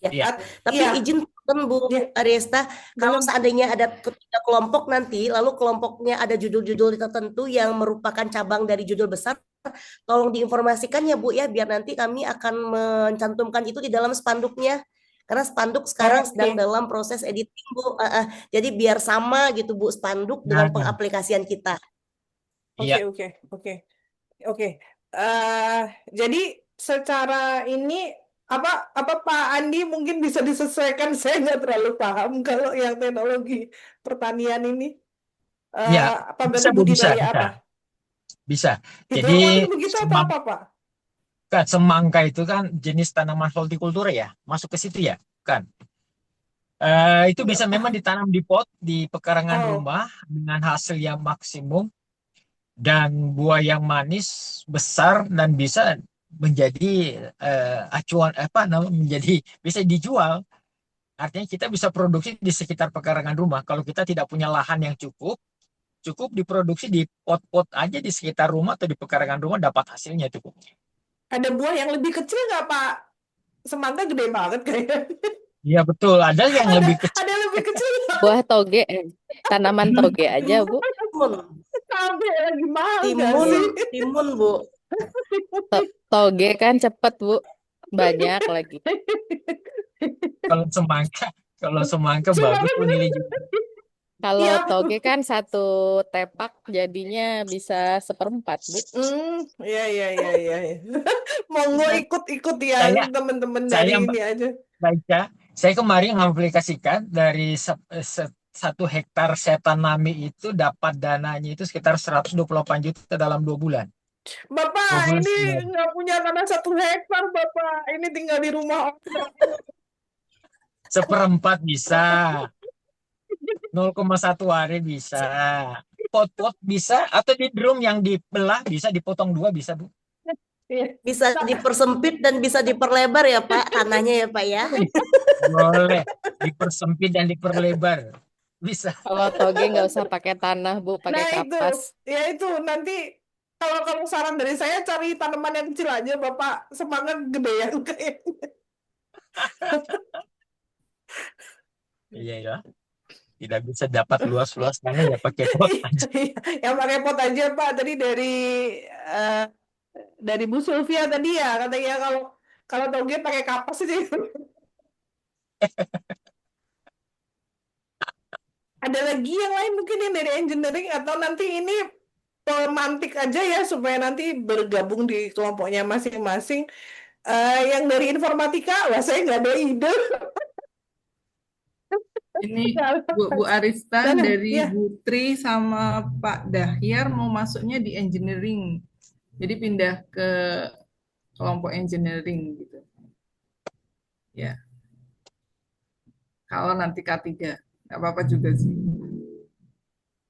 Ya, tapi Iya, izin Bu ya, Ariesta, kalau belum. seandainya ada ketiga kelompok nanti, lalu kelompoknya ada judul-judul tertentu yang merupakan cabang dari judul besar, tolong diinformasikan ya Bu ya, biar nanti kami akan mencantumkan itu di dalam spanduknya. Karena spanduk sekarang sedang Oke. dalam proses editing Bu. Jadi biar sama gitu Bu spanduk dengan Nah, pengaplikasian kita. iya. Oke. Jadi secara ini apa Pak Andi mungkin bisa disesuaikan, saya nggak terlalu paham kalau yang teknologi pertanian ini Ya, apa bisa bentuk Bu, bisa. budidaya apa? Bisa. Hidroponik Jadi begitu atau apa Pak? semangka itu kan jenis tanaman hortikultura ya, masuk ke situ ya, kan? Itu bisa Nggak memang paham. ditanam di pot di pekarangan Oh, rumah dengan hasil yang maksimum dan buah yang manis besar dan bisa menjadi acuan apa namanya menjadi bisa dijual. Artinya kita bisa produksi di sekitar pekarangan rumah. Kalau kita tidak punya lahan yang cukup diproduksi di pot-pot aja di sekitar rumah atau di pekarangan rumah dapat hasilnya cukup. ada buah yang lebih kecil nggak Pak? Semangka gede banget kayaknya. Iya betul, ada yang lebih kecil. Ada yang lebih kecil nggak? Buah toge, tanaman toge aja, Bu. Timun, Cabai lagi mahal nggak timun, sih? timun Bu. Toge kan cepet, Bu. Banyak lagi. Kalau semangka Semangka bagus pun bener. nilai jual. Kalau Iya, Bu. toge kan satu tepak jadinya bisa 1/4, Bu. Iya, iya, iya, iya. Iya. Monggo Bisa. ikut-ikut ya Saya teman-teman dari saya ini aja. baca, saya kemarin mengaplikasikan dari 1 hektar saya tanami itu dapat dananya itu sekitar 128 juta dalam 2 bulan. Bapak 2 bulan ini sekali. nggak punya tanah 1 hektar, Bapak. Ini tinggal di rumah orang. 1/4 bisa, 0,1 hari bisa, pot-pot bisa, atau di drum yang dibelah bisa dipotong 2 bisa, Bu. Iya. Bisa dipersempit dan bisa diperlebar ya Pak, tanahnya ya Pak ya. Boleh dipersempit dan diperlebar, bisa. Kalau toge nggak usah pakai tanah, Bu, pakai Nah kapas. itu nanti kalau saran dari saya cari tanaman yang kecil aja, Bapak. Semangat gedean kayaknya. Iya ya, tidak bisa dapat luas-luas tanah ya pakai pot aja. Iya, yang pakai pot aja, Pak. Tadi eh, dari Bu Sylvia tadi ya katanya kalau toge pakai kapas sih. Ada lagi yang lain mungkin yang dari engineering atau nanti ini pemantik aja ya supaya nanti bergabung di kelompoknya masing-masing. Yang dari informatika, wah saya nggak ada ide. Ini Bu Arista Mana? dari Ya. Bu Tri sama Pak Dahyar mau masuknya di engineering. Jadi pindah ke kelompok engineering gitu. Ya. Kalau nanti K3, nggak apa-apa juga sih.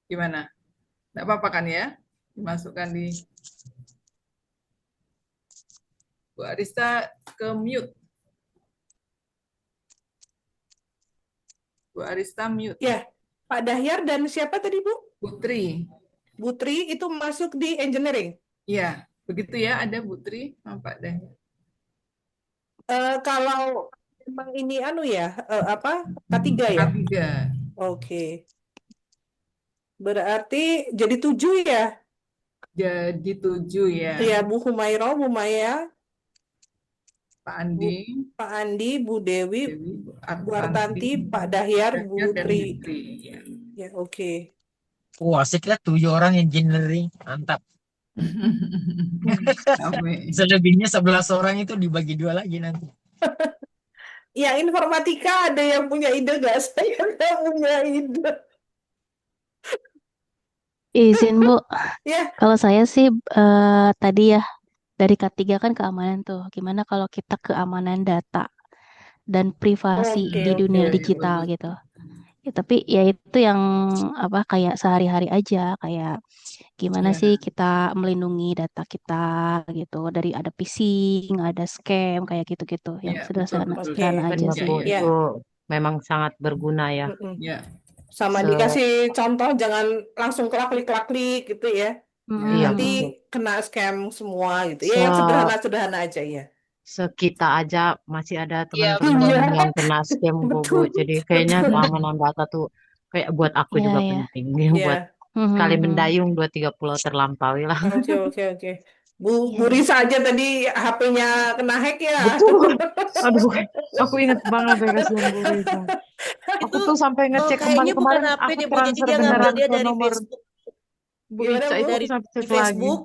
Gimana? Nggak apa-apa kan ya? Dimasukkan di Bu Arista ke mute. Bu Arista mute. Ya, Pak Dahyar dan siapa tadi Bu? Putri. Putri itu masuk di engineering. Iya, begitu ya, ada Putri sama Pak Dahyar. Kalau memang ini apa K3 ya? K3. Oke. Berarti jadi 7 ya? Jadi 7 ya. Iya, Bu Humaira, Bu Maya, Pak Andi, Pak Andi, Bu Dewi, Dewi, Bu Artanti, Pak Dahyar, Bu Dahyar, dan Tri. Putri. Ya. Ya, oke. Wah, asik ya 7 orang engineering, mantap. Amin. Selebihnya 11 orang itu dibagi 2 lagi nanti. Yang informatika ada yang punya ide nggak? Saya nggak punya ide. Izin Bu, Ya, kalau saya sih tadi ya dari K3 kan keamanan tuh. Gimana kalau kita keamanan data dan privasi oke, di oke. dunia Ya, digital bagus. gitu. Ya, tapi ya itu yang apa kayak sehari-hari aja, kayak gimana Ya. sih kita melindungi data kita gitu dari ada phishing, ada scam kayak gitu-gitu. Yang Ya, sederhana betul. sederhana aja Benar, sih. Bu. Ya. Itu memang sangat berguna ya. Mm-mm. Ya. Sama Se- dikasih contoh jangan langsung klik-klik gitu ya. Iya, Nanti betul. kena scam semua gitu. Ya, yang Se sederhana-sederhana aja ya. Sekita aja masih ada Iya teman-teman betul. yang kena scam, Bu. Betul. Jadi kayaknya Betul. keamanan data tuh kayak buat aku Iya juga ya. penting. Ya. Buat sekali mendayung 2-3 pulau terlampaui lah. Oke, oke, oke. Bu Iya ya. Risa aja tadi HP-nya kena hack ya. Betul. Aduh, aku inget banget ya kasihan Bu Risa. Aku Itu tuh sampai ngecek kayaknya bukan kemarin-kemarin HP aku deh Bu, jadi transfer dia ngambil beneran dia ke dari nomor Facebook. Bu Gimana, Ica Bu? itu aku Dari sampai cek lagi. Facebook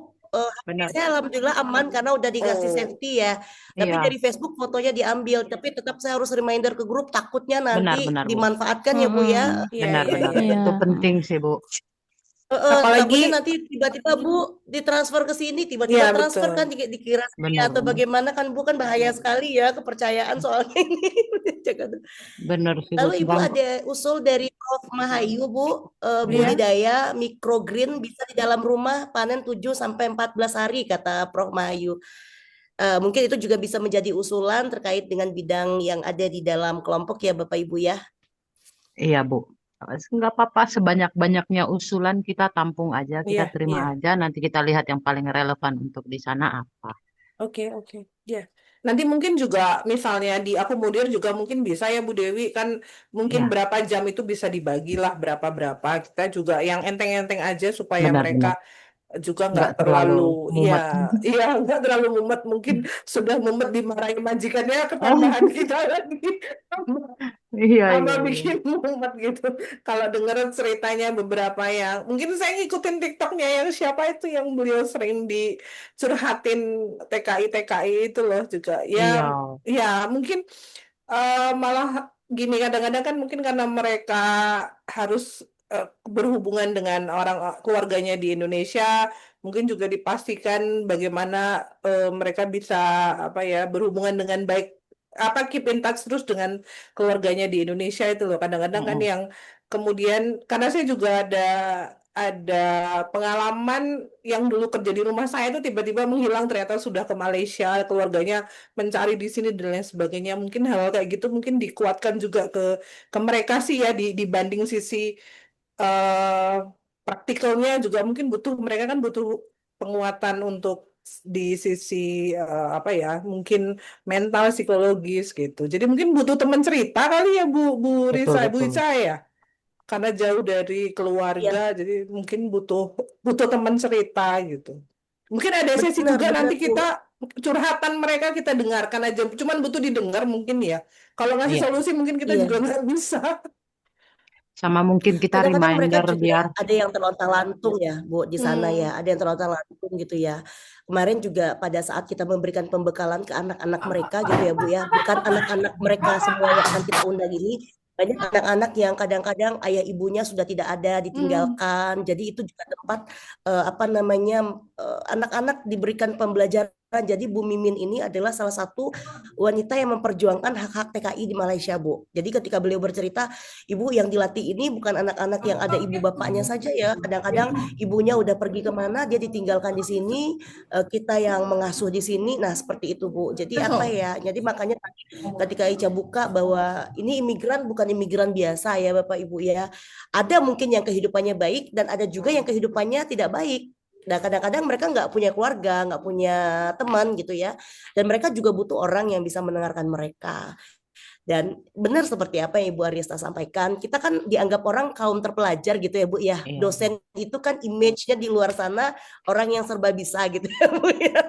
Benar. saya alhamdulillah aman karena udah dikasih Oh, safety ya. Tapi Iya, dari Facebook fotonya diambil, tapi tetap saya harus reminder ke grup takutnya benar nanti benar Bu. dimanfaatkan ya Bu ya. iya, Benar iya, benar. iya. Iya. Itu penting sih Bu. Takutnya Apalagi, nanti tiba-tiba Bu ditransfer ke sini, ya tiba-tiba transfer betul. kan dikira saya Benar atau benar. bagaimana kan Bu, kan bahaya sekali ya kepercayaan soalnya ini. Jangan. Benar sih Bu. Lalu Ibu Dan ada usul dari Prof. Mahayu Bu, Iya. budidaya microgreen bisa di dalam rumah panen 7 sampai 14 hari kata Prof. Mahayu. Mungkin itu juga bisa menjadi usulan terkait dengan bidang yang ada di dalam kelompok ya Bapak Ibu ya. iya Bu. Nggak apa-apa sebanyak-banyaknya usulan kita tampung aja, kita Iya, terima iya. aja. Nanti kita lihat yang paling relevan untuk di sana apa. Oke, oke. Ya. Nanti mungkin juga misalnya diakomodir juga mungkin bisa ya Bu Dewi, kan mungkin Iya, berapa jam itu bisa dibagi lah berapa-berapa. Kita juga yang enteng-enteng aja supaya mereka benar-benar juga nggak nggak terlalu terlalu, mumet. iya nggak terlalu mumet. Mungkin sudah mumet dimarahi majikannya, ketambahan kita lagi. Iya, iya, Apa iya. bikin mumet gitu kalau dengerin ceritanya beberapa yang mungkin saya ngikutin TikToknya yang siapa itu yang beliau sering dicurhatin TKI itu loh juga ya. Iya. Ya mungkin malah gini kadang-kadang kan mungkin karena mereka harus berhubungan dengan orang keluarganya di Indonesia, mungkin juga dipastikan bagaimana mereka bisa apa ya berhubungan dengan baik, apa keep in touch terus dengan keluarganya di Indonesia itu loh. Kadang-kadang kan Mm-mm. yang kemudian karena saya juga ada pengalaman yang dulu kerja di rumah saya itu tiba-tiba menghilang, ternyata sudah ke Malaysia, keluarganya mencari di sini dan lain sebagainya. Mungkin hal kayak gitu mungkin dikuatkan juga ke mereka sih ya dibanding sisi eh praktikalnya juga mungkin mereka kan butuh penguatan untuk di sisi apa ya mungkin mental psikologis gitu. Jadi mungkin butuh teman cerita kali ya Bu Betul, Risa, Bu betul. Ica ya. Karena jauh dari keluarga, Iya, jadi mungkin butuh butuh teman cerita gitu. Mungkin ada sesi benar juga benar nanti Bu. kita curhatan mereka kita dengarkan aja. Cuman butuh didengar mungkin ya. Kalau ngasih Iya. solusi mungkin kita juga Iya. nggak bisa. Sama mungkin kita Kadang-kadang mereka reminder juga biar ada yang terlontar-lantung ya, Bu, di sana ya. Hmm. Ada yang terlontar-lantung gitu ya. Kemarin juga pada saat kita memberikan pembekalan ke anak-anak mereka gitu ya, Bu ya. Bukan anak-anak mereka semua yang akan kita undang ini. Banyak anak-anak yang kadang-kadang ayah ibunya sudah tidak ada, Hmm. ditinggalkan. Jadi itu juga tempat apa namanya anak-anak diberikan pembelajaran. Jadi Bu Mimin ini adalah salah satu wanita yang memperjuangkan hak-hak TKI di Malaysia, Bu. Jadi ketika beliau bercerita, ibu yang dilatih ini bukan anak-anak yang ada ibu bapaknya saja ya. Kadang-kadang ibunya udah pergi kemana, dia ditinggalkan di sini, kita yang mengasuh di sini. Nah, seperti itu, Bu. Jadi apa ya? Jadi makanya tadi ketika Ica buka bahwa ini imigran bukan imigran biasa ya, Bapak Ibu ya. Ada mungkin yang kehidupannya baik dan ada juga yang kehidupannya tidak baik. Nah, kadang-kadang mereka nggak punya keluarga, nggak punya teman gitu ya. Dan mereka juga butuh orang yang bisa mendengarkan mereka. Dan benar seperti apa yang Ibu Ariesta sampaikan, kita kan dianggap orang kaum terpelajar gitu ya Bu ya. iya. Dosen itu kan image-nya di luar sana orang yang serba bisa gitu ya Bu ya.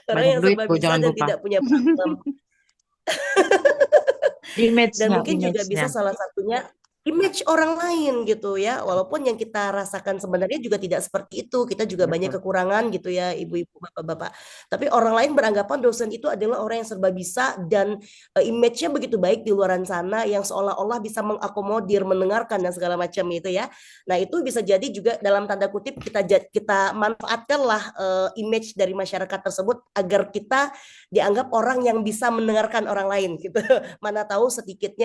Orang Banyak yang duit, serba Bu, bisa jangan dan lupa. tidak punya problem. Dan Image-nya, mungkin juga image-nya. bisa salah satunya image orang lain gitu ya. Walaupun yang kita rasakan sebenarnya juga tidak seperti itu. Kita juga banyak Betul. kekurangan gitu ya, ibu-ibu, bapak-bapak. Tapi orang lain beranggapan dosen itu adalah orang yang serba bisa dan image-nya begitu baik di luaran sana yang seolah-olah bisa mengakomodir, mendengarkan dan segala macam itu ya. Nah, itu bisa jadi juga dalam tanda kutip kita manfaatkanlah image dari masyarakat tersebut agar kita dianggap orang yang bisa mendengarkan orang lain gitu. Mana tahu sedikit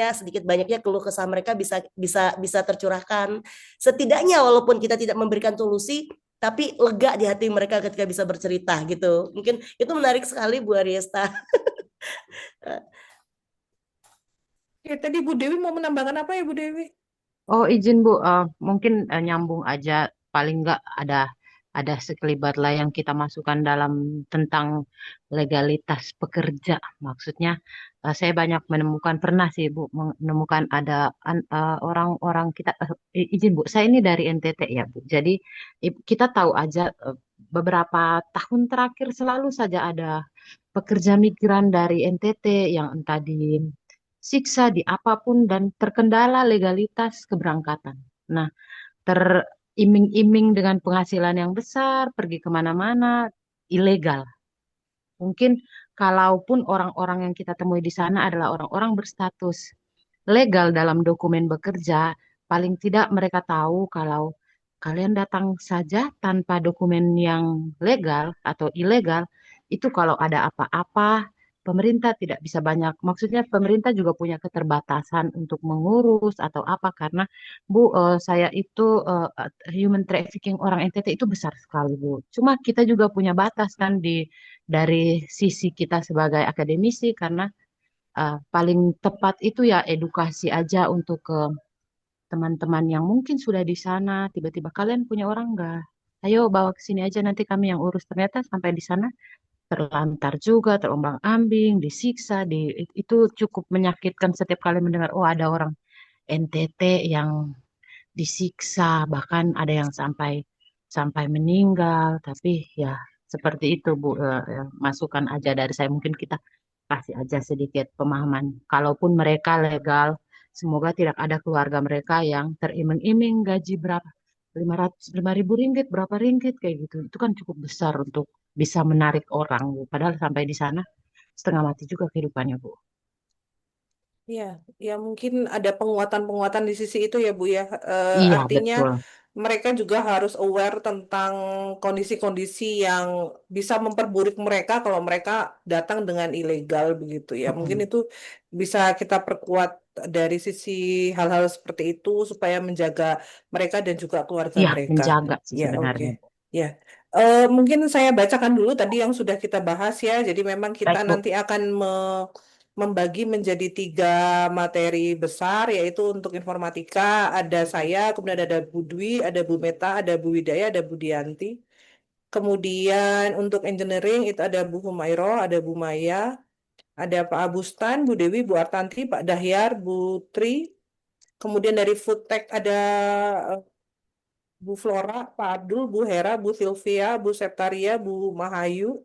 banyaknya keluh kesah mereka bisa tercurahkan. Setidaknya walaupun kita tidak memberikan solusi, tapi lega di hati mereka ketika bisa bercerita gitu. Mungkin itu menarik sekali Bu Ariesta. Ya, tadi Bu Dewi mau menambahkan apa ya Bu Dewi? Oh, izin Bu, mungkin nyambung aja, paling nggak ada sekelibat lah yang kita masukkan dalam tentang legalitas pekerja. Maksudnya, saya banyak pernah sih Bu, menemukan ada orang-orang kita, izin Bu, saya ini dari NTT ya Bu. Jadi kita tahu aja beberapa tahun terakhir selalu saja ada pekerja migran dari NTT yang entah disiksa di apapun dan terkendala legalitas keberangkatan. Nah, teriming-iming dengan penghasilan yang besar, pergi kemana-mana, ilegal. Mungkin kalaupun orang-orang yang kita temui di sana adalah orang-orang berstatus legal dalam dokumen bekerja, paling tidak mereka tahu kalau kalian datang saja tanpa dokumen yang legal atau ilegal, itu kalau ada apa-apa, pemerintah tidak bisa banyak. Maksudnya pemerintah juga punya keterbatasan untuk mengurus atau apa, karena Bu, saya itu human trafficking orang NTT itu besar sekali Bu. Cuma kita juga punya batas kan dari sisi kita sebagai akademisi, karena paling tepat itu ya edukasi aja untuk ke teman-teman yang mungkin sudah di sana, tiba-tiba kalian punya orang nggak? Ayo bawa ke sini aja nanti kami yang urus. Ternyata sampai di sana terlantar juga, terombang-ambing, disiksa, itu cukup menyakitkan setiap kali mendengar, oh ada orang NTT yang disiksa, bahkan ada yang sampai sampai meninggal. Tapi ya seperti itu Bu, masukan aja dari saya, mungkin kita kasih aja sedikit pemahaman. Kalaupun mereka legal Semoga tidak ada keluarga mereka yang teriming-iming gaji berapa, 5.000 ringgit, berapa ringgit kayak gitu. Itu kan cukup besar untuk bisa menarik orang, Bu. Padahal sampai di sana setengah mati juga kehidupannya, Bu. Ya, ya mungkin ada penguatan-penguatan di sisi itu ya Bu ya. Iya, Artinya betul. mereka juga harus aware tentang kondisi-kondisi yang bisa memperburuk mereka kalau mereka datang dengan ilegal begitu ya. Mungkin Mm-mm. itu bisa kita perkuat dari sisi hal-hal seperti itu supaya menjaga mereka dan juga keluarga Iya, mereka. menjaga sih Ya, oke. sebenarnya, Bu. Ya. Mungkin saya bacakan dulu tadi yang sudah kita bahas ya. Jadi memang kita Baik, Bu. nanti akan membagi menjadi 3 materi besar, yaitu untuk informatika ada saya, kemudian ada Bu Dwi, ada Bu Meta, ada Bu Widaya, ada Bu Dianti. Kemudian untuk engineering itu ada Bu Humairo, ada Bu Maya, ada Pak Abustan, Bu Dewi, Bu Artanti, Pak Dahyar, Bu Tri. Kemudian dari Food Tech ada eh, Bu Flora, Pak Abdul, Bu Hera, Bu Sylvia, Bu Septaria, Bu Mahayu.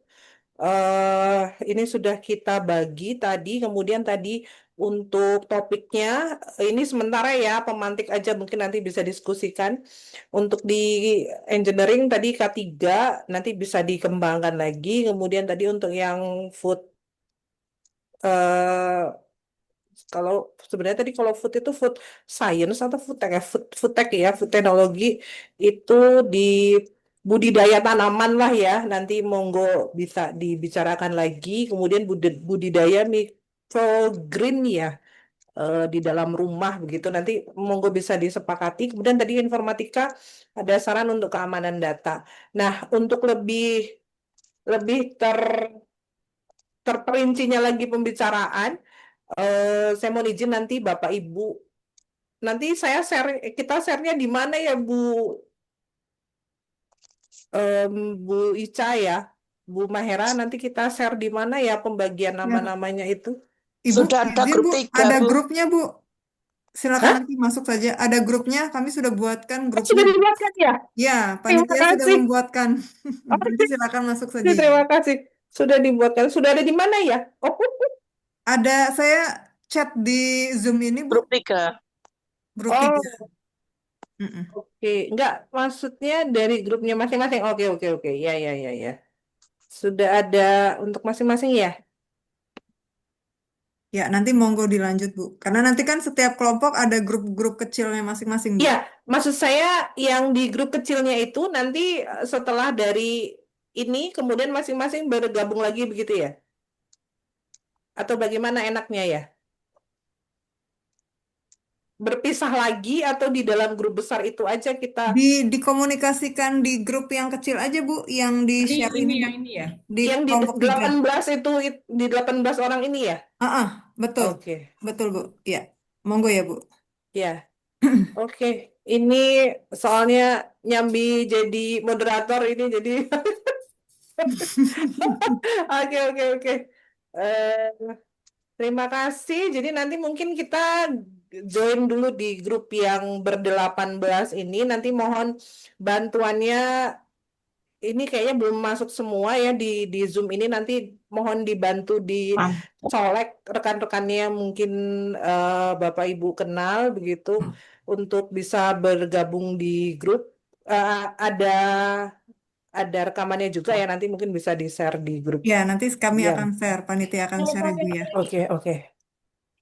Ini sudah kita bagi tadi, kemudian tadi untuk topiknya, ini sementara ya, pemantik aja mungkin nanti bisa diskusikan. Untuk di engineering tadi K3, nanti bisa dikembangkan lagi. Kemudian tadi untuk yang food, eh, kalau sebenarnya tadi kalau food itu food science atau food tech ya, food tech ya, food teknologi itu di budidaya tanaman lah ya. Nanti monggo bisa dibicarakan lagi. Kemudian budidaya microgreen ya, di dalam rumah begitu. Nanti monggo bisa disepakati. Kemudian tadi informatika ada saran untuk keamanan data. Nah, untuk lebih lebih terperincinya lagi pembicaraan, saya mau izin nanti Bapak Ibu. Nanti kita share-nya di mana ya Bu Bu Ica ya, Bu Mahera, nanti kita share di mana ya pembagian Ya, nama-namanya itu? Ibu Sudah ada izin grup Bu, 3, ada Bu. grupnya Bu. Silakan Hah? nanti masuk saja. Ada grupnya, kami sudah buatkan grupnya. Sudah dibuatkan ya? Ya, Terima panitia sudah kasih. membuatkan. Nanti Oke, silakan masuk saja. terima kasih. Sudah dibuatkan. Sudah ada di mana ya? Oh, Ada saya chat di Zoom ini Bu, Grup 3. grup oh, 3. Mm-mm. oke. Enggak, maksudnya dari grupnya masing-masing. Oke, oke, oke. Ya, ya, ya, ya. Sudah ada untuk masing-masing ya? Ya, nanti monggo dilanjut Bu. Karena nanti kan setiap kelompok ada grup-grup kecilnya masing-masing Bu. Iya, maksud saya yang di grup kecilnya itu nanti setelah dari ini kemudian masing-masing bergabung lagi begitu ya? Atau bagaimana enaknya ya? Berpisah lagi atau di dalam grup besar itu aja kita Dikomunikasikan di grup yang kecil aja Bu, yang di Ini share ini ini Bu. ya ini ya. Di yang di kelompok 3. 18 itu di 18 orang ini ya? Betul. Oke. Betul Bu. Ya. Monggo ya Bu. Ya. Oke. Ini soalnya nyambi jadi moderator ini jadi oke, oke, oke. Eh, Terima kasih. Jadi nanti mungkin kita join dulu di grup yang ber-18 ini. Nanti mohon bantuannya. Ini kayaknya belum masuk semua ya di Zoom ini. Nanti mohon dibantu dicolek rekan-rekannya yang mungkin Bapak Ibu kenal begitu untuk bisa bergabung di grup. Ada rekamannya juga ya, nanti mungkin bisa di-share di grup. Ya, nanti kami Ya. akan share, panitia akan share ya Bu ya. Oke, oke.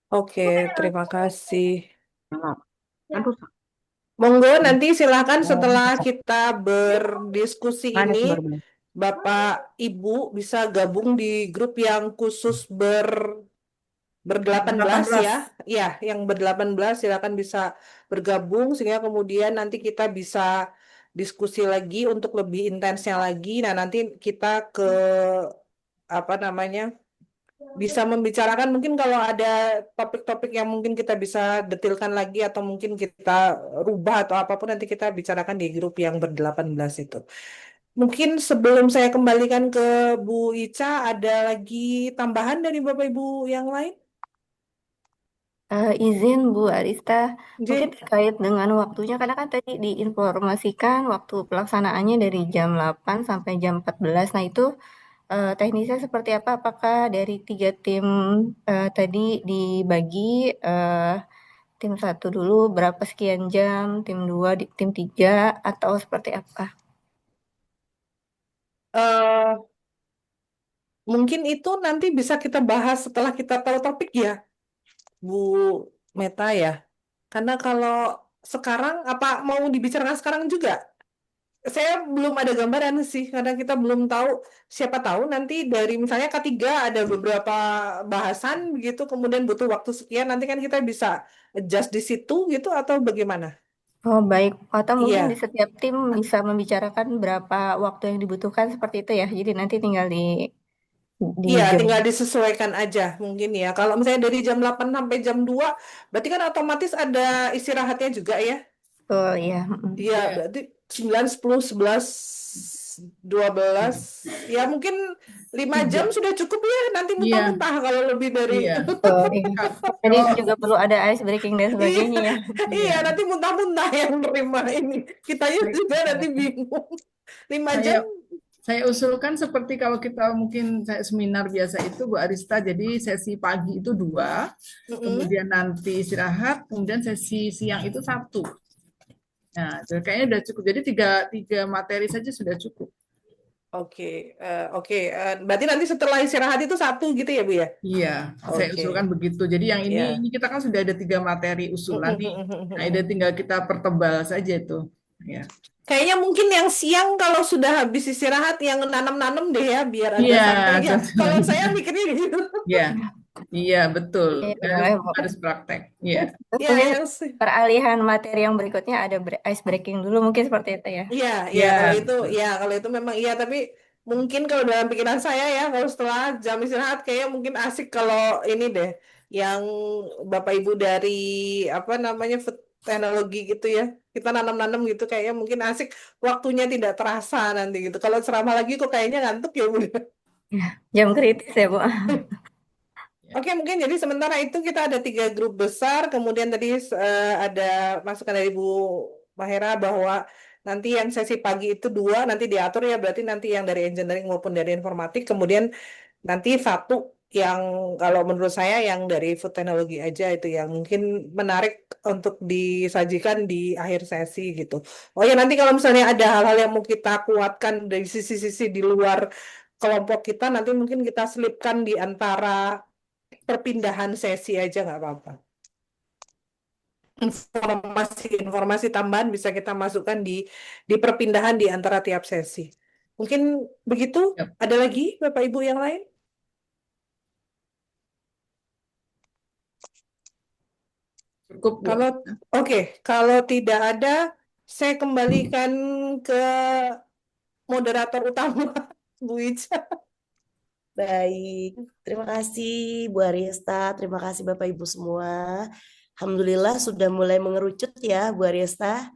Oke, terima kasih. Aduh, Monggo nanti silakan oh, setelah kita berdiskusi ada ini, sumber beli. Bapak Ibu bisa gabung di grup yang khusus ber-18 ya. 18. Ya, yang ber-18 silakan bisa bergabung sehingga kemudian nanti kita bisa diskusi lagi untuk lebih intensnya lagi. Nah, nanti kita ke apa namanya? Bisa membicarakan mungkin kalau ada topik-topik yang mungkin kita bisa detilkan lagi atau mungkin kita rubah atau apapun nanti kita bicarakan di grup yang ber-18 itu. Mungkin sebelum saya kembalikan ke Bu Ica, ada lagi tambahan dari Bapak Ibu yang lain? Izin Bu Arista, mungkin Jadi, terkait dengan waktunya, karena kan tadi diinformasikan waktu pelaksanaannya dari jam 8 sampai jam 14. Nah itu teknisnya seperti apa? Apakah dari 3 tim tadi dibagi tim 1 dulu berapa sekian jam, tim 2, tim 3, atau seperti apa? Eh, Mungkin itu nanti bisa kita bahas setelah kita tahu topik ya, Bu Meta ya. Karena kalau sekarang, apa mau dibicarakan sekarang juga? Saya belum ada gambaran sih, karena kita belum tahu. Siapa tahu nanti dari misalnya K3 ada beberapa bahasan begitu, kemudian butuh waktu sekian, nanti kan kita bisa adjust di situ gitu, atau bagaimana? Oh, baik. Atau mungkin di Iya, setiap tim bisa membicarakan berapa waktu yang dibutuhkan seperti itu ya. Jadi nanti tinggal di iya, jam. tinggal disesuaikan aja mungkin ya. Kalau misalnya dari jam 8 sampai jam 2, berarti kan otomatis ada istirahatnya juga ya. Betul, ya. Mm-mm. Iya, Iya. berarti 9, 10, 11, 12. Ya mungkin 5 jam 3. sudah cukup ya. Nanti Iya, muntah-muntah kalau lebih dari iya. Betul, iya. Jadi Kalau juga perlu ada ice breaking dan iya, sebagainya ya. iya, iya, nanti muntah-muntah yang nerima ini. Kitanya juga nanti bingung. 5 jam. saya saya usulkan seperti kalau kita mungkin saya seminar biasa itu Bu Arista, jadi sesi pagi itu 2, Mm-mm. kemudian nanti istirahat, kemudian sesi siang itu 1. Nah, itu kayaknya udah cukup. Jadi tiga materi saja sudah cukup. Oke, oke. Berarti nanti setelah istirahat itu 1 gitu ya, Bu ya? Iya, saya Oke, usulkan begitu. Jadi yang ya. ini kita kan sudah ada 3 materi usulan nih. Nah, ini tinggal kita pertebal saja itu. Ya. Kayaknya mungkin yang siang kalau sudah habis istirahat yang nanam-nanam deh ya, biar agak Iya, santai ya. Kalau cocok. saya mikirnya gitu. Iya, iya betul. Iya, boleh, Bu. Harus praktek. Iya, Terus Ya, mungkin yang peralihan materi yang berikutnya ada ice breaking dulu mungkin seperti itu ya. iya, iya iya, kalau itu memang iya, tapi mungkin kalau dalam pikiran saya ya, kalau setelah jam istirahat kayaknya mungkin asik kalau ini deh, yang Bapak Ibu dari apa namanya food teknologi gitu ya, kita nanam-nanam gitu kayaknya mungkin asik, waktunya tidak terasa nanti gitu. Kalau ceramah lagi kok kayaknya ngantuk ya Bu. Jam kritis ya, Bu. Oke, mungkin jadi sementara itu kita ada 3 grup besar, kemudian tadi ada masukan dari Bu Mahera bahwa nanti yang sesi pagi itu 2, nanti diatur ya, berarti nanti yang dari engineering maupun dari informatik, kemudian nanti 1 yang kalau menurut saya yang dari food teknologi aja itu yang mungkin menarik untuk disajikan di akhir sesi gitu. Oh ya, nanti kalau misalnya ada hal-hal yang mau kita kuatkan dari sisi-sisi di luar kelompok kita, nanti mungkin kita selipkan di antara perpindahan sesi aja nggak apa-apa. Informasi tambahan bisa kita masukkan di perpindahan di antara tiap sesi. Mungkin begitu. Yap. Ada lagi Bapak Ibu yang lain? Cukup, Bu. Kalau kalau tidak ada, saya kembalikan ke moderator utama, Bu Ica. Baik, terima kasih Bu Ariesta, terima kasih Bapak Ibu semua. Alhamdulillah sudah mulai mengerucut ya Bu Ariesta.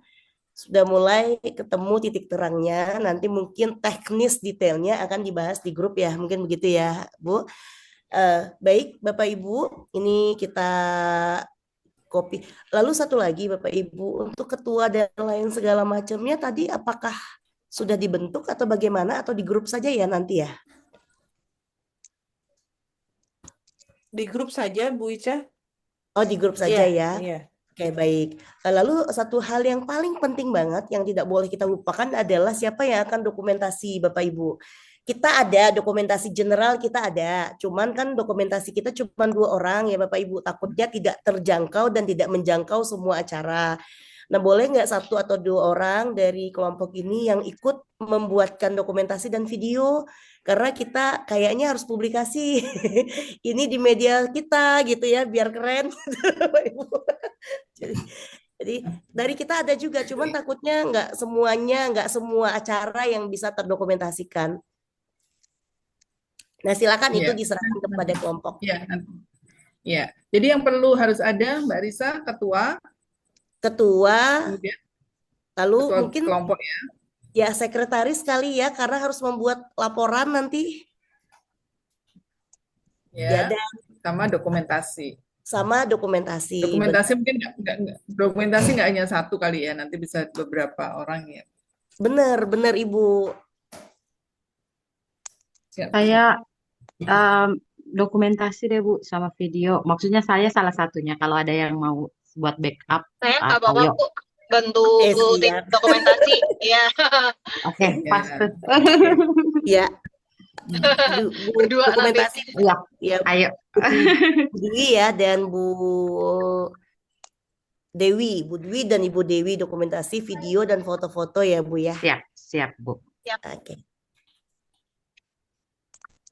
Sudah mulai ketemu titik terangnya. Nanti mungkin teknis detailnya akan dibahas di grup ya. Mungkin begitu ya Bu. Baik Bapak Ibu, ini kita copy. Lalu satu lagi Bapak Ibu, untuk ketua dan lain segala macamnya tadi apakah sudah dibentuk atau bagaimana atau di grup saja ya nanti ya? Di grup saja Bu Ica. Oh, di grup saja ya. Iya. Oke, baik. Lalu satu hal yang paling penting banget yang tidak boleh kita lupakan adalah siapa yang akan dokumentasi Bapak Ibu. Kita ada dokumentasi general, kita ada. Cuman kan dokumentasi kita cuma 2 orang ya Bapak Ibu. Takutnya tidak terjangkau dan tidak menjangkau semua acara. Nah, boleh nggak 1 atau 2 orang dari kelompok ini yang ikut membuatkan dokumentasi dan video? Karena kita kayaknya harus publikasi ini di media kita gitu ya, biar keren. Bapak Ibu. Jadi dari kita ada juga, cuman takutnya nggak semua acara yang bisa terdokumentasikan. Nah, silakan itu Iya. diserahkan kepada kelompok. Iya, nanti. Ya, jadi yang perlu harus ada Mbak Risa, ketua, Kemudian, lalu ketua mungkin kelompok ya. ya sekretaris kali ya, karena harus membuat laporan nanti. Ya, Ada sama dokumentasi. sama dokumentasi. Dokumentasi mungkin dokumentasi nggak hanya 1 kali ya, nanti bisa beberapa orang ya. Benar Ibu. Siap. Saya dokumentasi deh Bu sama video. Maksudnya saya salah satunya kalau ada yang mau buat backup Saya nggak atau apa-apa yuk. Bu, bantu tim Siap. dokumentasi. Ya, Oke, pas Ya. tuh. Ya, berdua nanti. dokumentasi. Iya, Ya, ayo. Bu Dwi ya dan Bu Dwi dan Ibu Dewi dokumentasi video dan foto-foto ya Bu ya. Siap, Bu. Oke.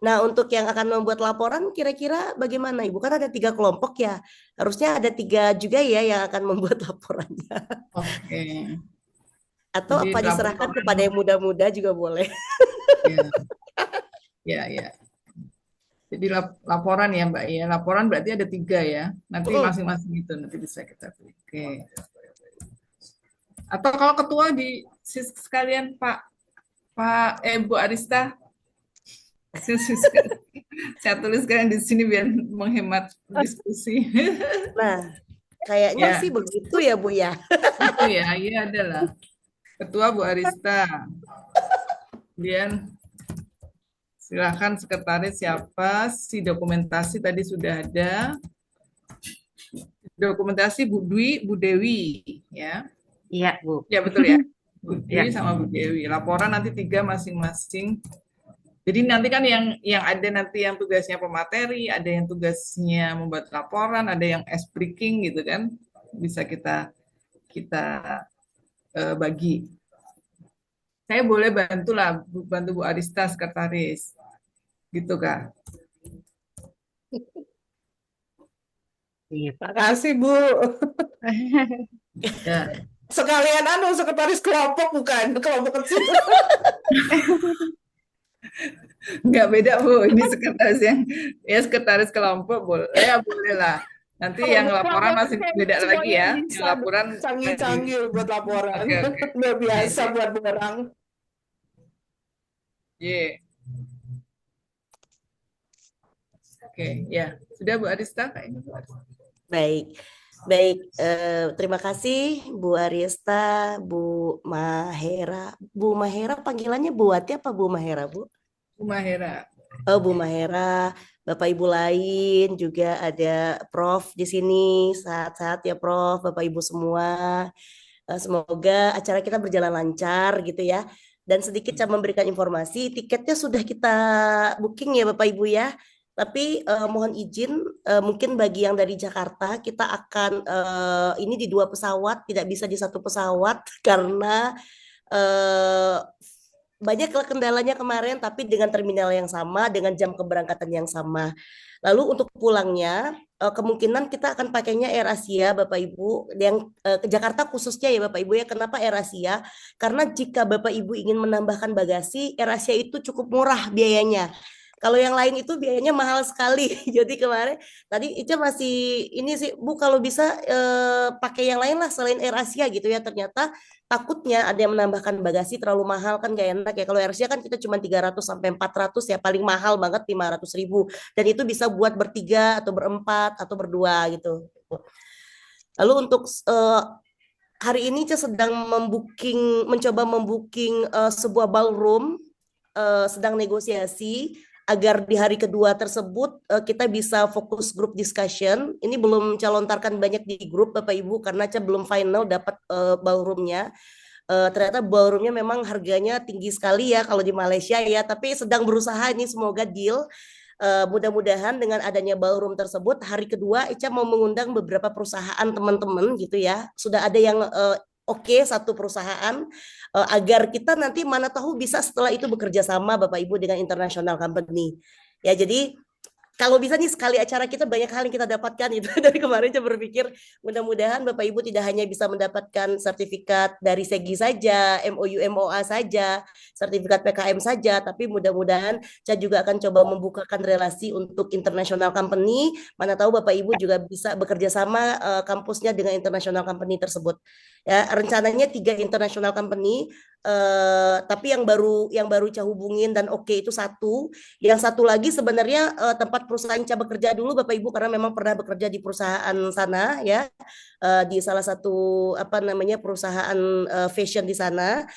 Nah, untuk yang akan membuat laporan kira-kira bagaimana Ibu? Kan ada 3 kelompok ya. Harusnya ada 3 juga ya yang akan membuat laporannya. Oke. Atau Jadi apa diserahkan laporan. kepada yang muda-muda juga boleh. Ya. Jadi laporan ya Mbak ya. Laporan berarti ada 3 ya. Nanti masing-masing itu nanti bisa kita pilih. Oke. Atau kalau ketua di sekalian Bu Arista. Saya tuliskan di sini biar menghemat diskusi. Nah, kayaknya sih begitu ya Bu ya. Itu ya, iya adalah Ketua Bu Arista. Kemudian silakan sekretaris siapa, si dokumentasi tadi sudah ada. Dokumentasi Bu Dwi, Bu Dewi, ya. Iya, Bu. Ya betul ya. Bu Dwi sama Bu Dewi. Laporan nanti 3 masing-masing. Jadi nanti kan yang ada nanti yang tugasnya pemateri, ada yang tugasnya membuat laporan, ada yang breaking gitu kan, bisa kita bagi. Saya boleh bantu Bu Arista sekretaris, gitu Kak. Terima kasih Bu. Ya. Sekalian sekretaris kelompok bukan kelompok kecil. Nggak beda Bu, ini sekretaris sekretaris kelompok boleh lah. Nanti yang laporan masih beda lagi ya. Yang laporan canggih-canggih buat laporan. Oke. Udah biasa buat barang. Oke, ya. Sudah Bu Arista kayaknya Bu Arista. Baik, terima kasih Bu Arista, Bu Mahera. Bu Mahera panggilannya Bu Wati apa Bu Mahera, Bu? Bu Mahera. Oh, Bu Mahera. Bapak Ibu lain juga ada Prof di sini. Sehat-sehat ya Prof, Bapak Ibu semua. Semoga acara kita berjalan lancar gitu ya. Dan sedikit saya memberikan informasi, tiketnya sudah kita booking ya Bapak Ibu ya. Tapi mohon izin, mungkin bagi yang dari Jakarta kita akan ini di 2 pesawat, tidak bisa di 1 pesawat karena banyaklah kendalanya kemarin, tapi dengan terminal yang sama, dengan jam keberangkatan yang sama. Lalu untuk pulangnya, kemungkinan kita akan pakainya Air Asia, Bapak Ibu, yang ke Jakarta khususnya ya Bapak Ibu ya. Kenapa Air Asia? Karena jika Bapak Ibu ingin menambahkan bagasi, Air Asia itu cukup murah biayanya. Kalau yang lain itu biayanya mahal sekali. Jadi kemarin tadi Ica masih ini sih Bu, kalau bisa pakai yang lain lah selain Air Asia gitu ya. Ternyata takutnya ada yang menambahkan bagasi terlalu mahal kan gak enak ya. Kalau Air Asia kan kita cuma 300 sampai 400 ya, paling mahal banget 500.000. Dan itu bisa buat bertiga atau berempat atau berdua gitu. Lalu untuk hari ini Ica sedang mencoba membooking sebuah ballroom, sedang negosiasi agar di hari kedua tersebut kita bisa fokus group discussion. Ini belum calontarkan banyak di grup Bapak Ibu karena Ca belum final dapat ballroomnya. Ternyata ballroomnya memang harganya tinggi sekali ya kalau di Malaysia ya, tapi sedang berusaha ini semoga deal. Mudah-mudahan dengan adanya ballroom tersebut hari kedua Ica mau mengundang beberapa perusahaan teman-teman gitu ya. Sudah ada yang oke, 1 perusahaan agar kita nanti mana tahu bisa setelah itu bekerja sama Bapak Ibu dengan international company. Ya, jadi kalau bisa nih sekali acara kita banyak hal yang kita dapatkan itu. Dari kemarin saya berpikir mudah-mudahan Bapak Ibu tidak hanya bisa mendapatkan sertifikat dari SEGI saja, MOU MOA saja, sertifikat PKM saja, tapi mudah-mudahan saya juga akan coba membukakan relasi untuk international company. Mana tahu Bapak Ibu juga bisa bekerja sama kampusnya dengan international company tersebut. Ya, rencananya 3 international company Tapi yang baru Ica hubungin dan oke itu satu. Yang satu lagi sebenarnya tempat perusahaan Ica bekerja dulu Bapak Ibu, karena memang pernah bekerja di perusahaan sana ya, di salah satu perusahaan fashion di sana.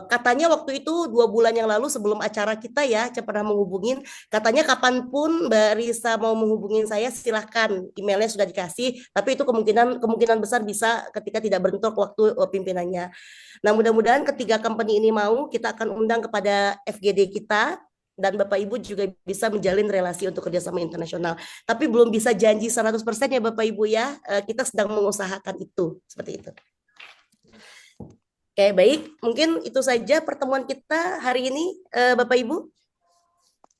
Katanya waktu itu 2 bulan yang lalu sebelum acara kita ya, Ica pernah menghubungin. Katanya kapanpun Mbak Risa mau menghubungin saya silahkan, emailnya sudah dikasih. Tapi itu kemungkinan besar bisa ketika tidak bentrok waktu pimpinannya. Nah, mudah-mudahan ketiga company ini mau, kita akan undang kepada FGD kita, dan Bapak Ibu juga bisa menjalin relasi untuk kerjasama internasional. Tapi belum bisa janji 100% ya Bapak Ibu ya, kita sedang mengusahakan itu, seperti itu. Oke, baik. Mungkin itu saja pertemuan kita hari ini, Bapak Ibu.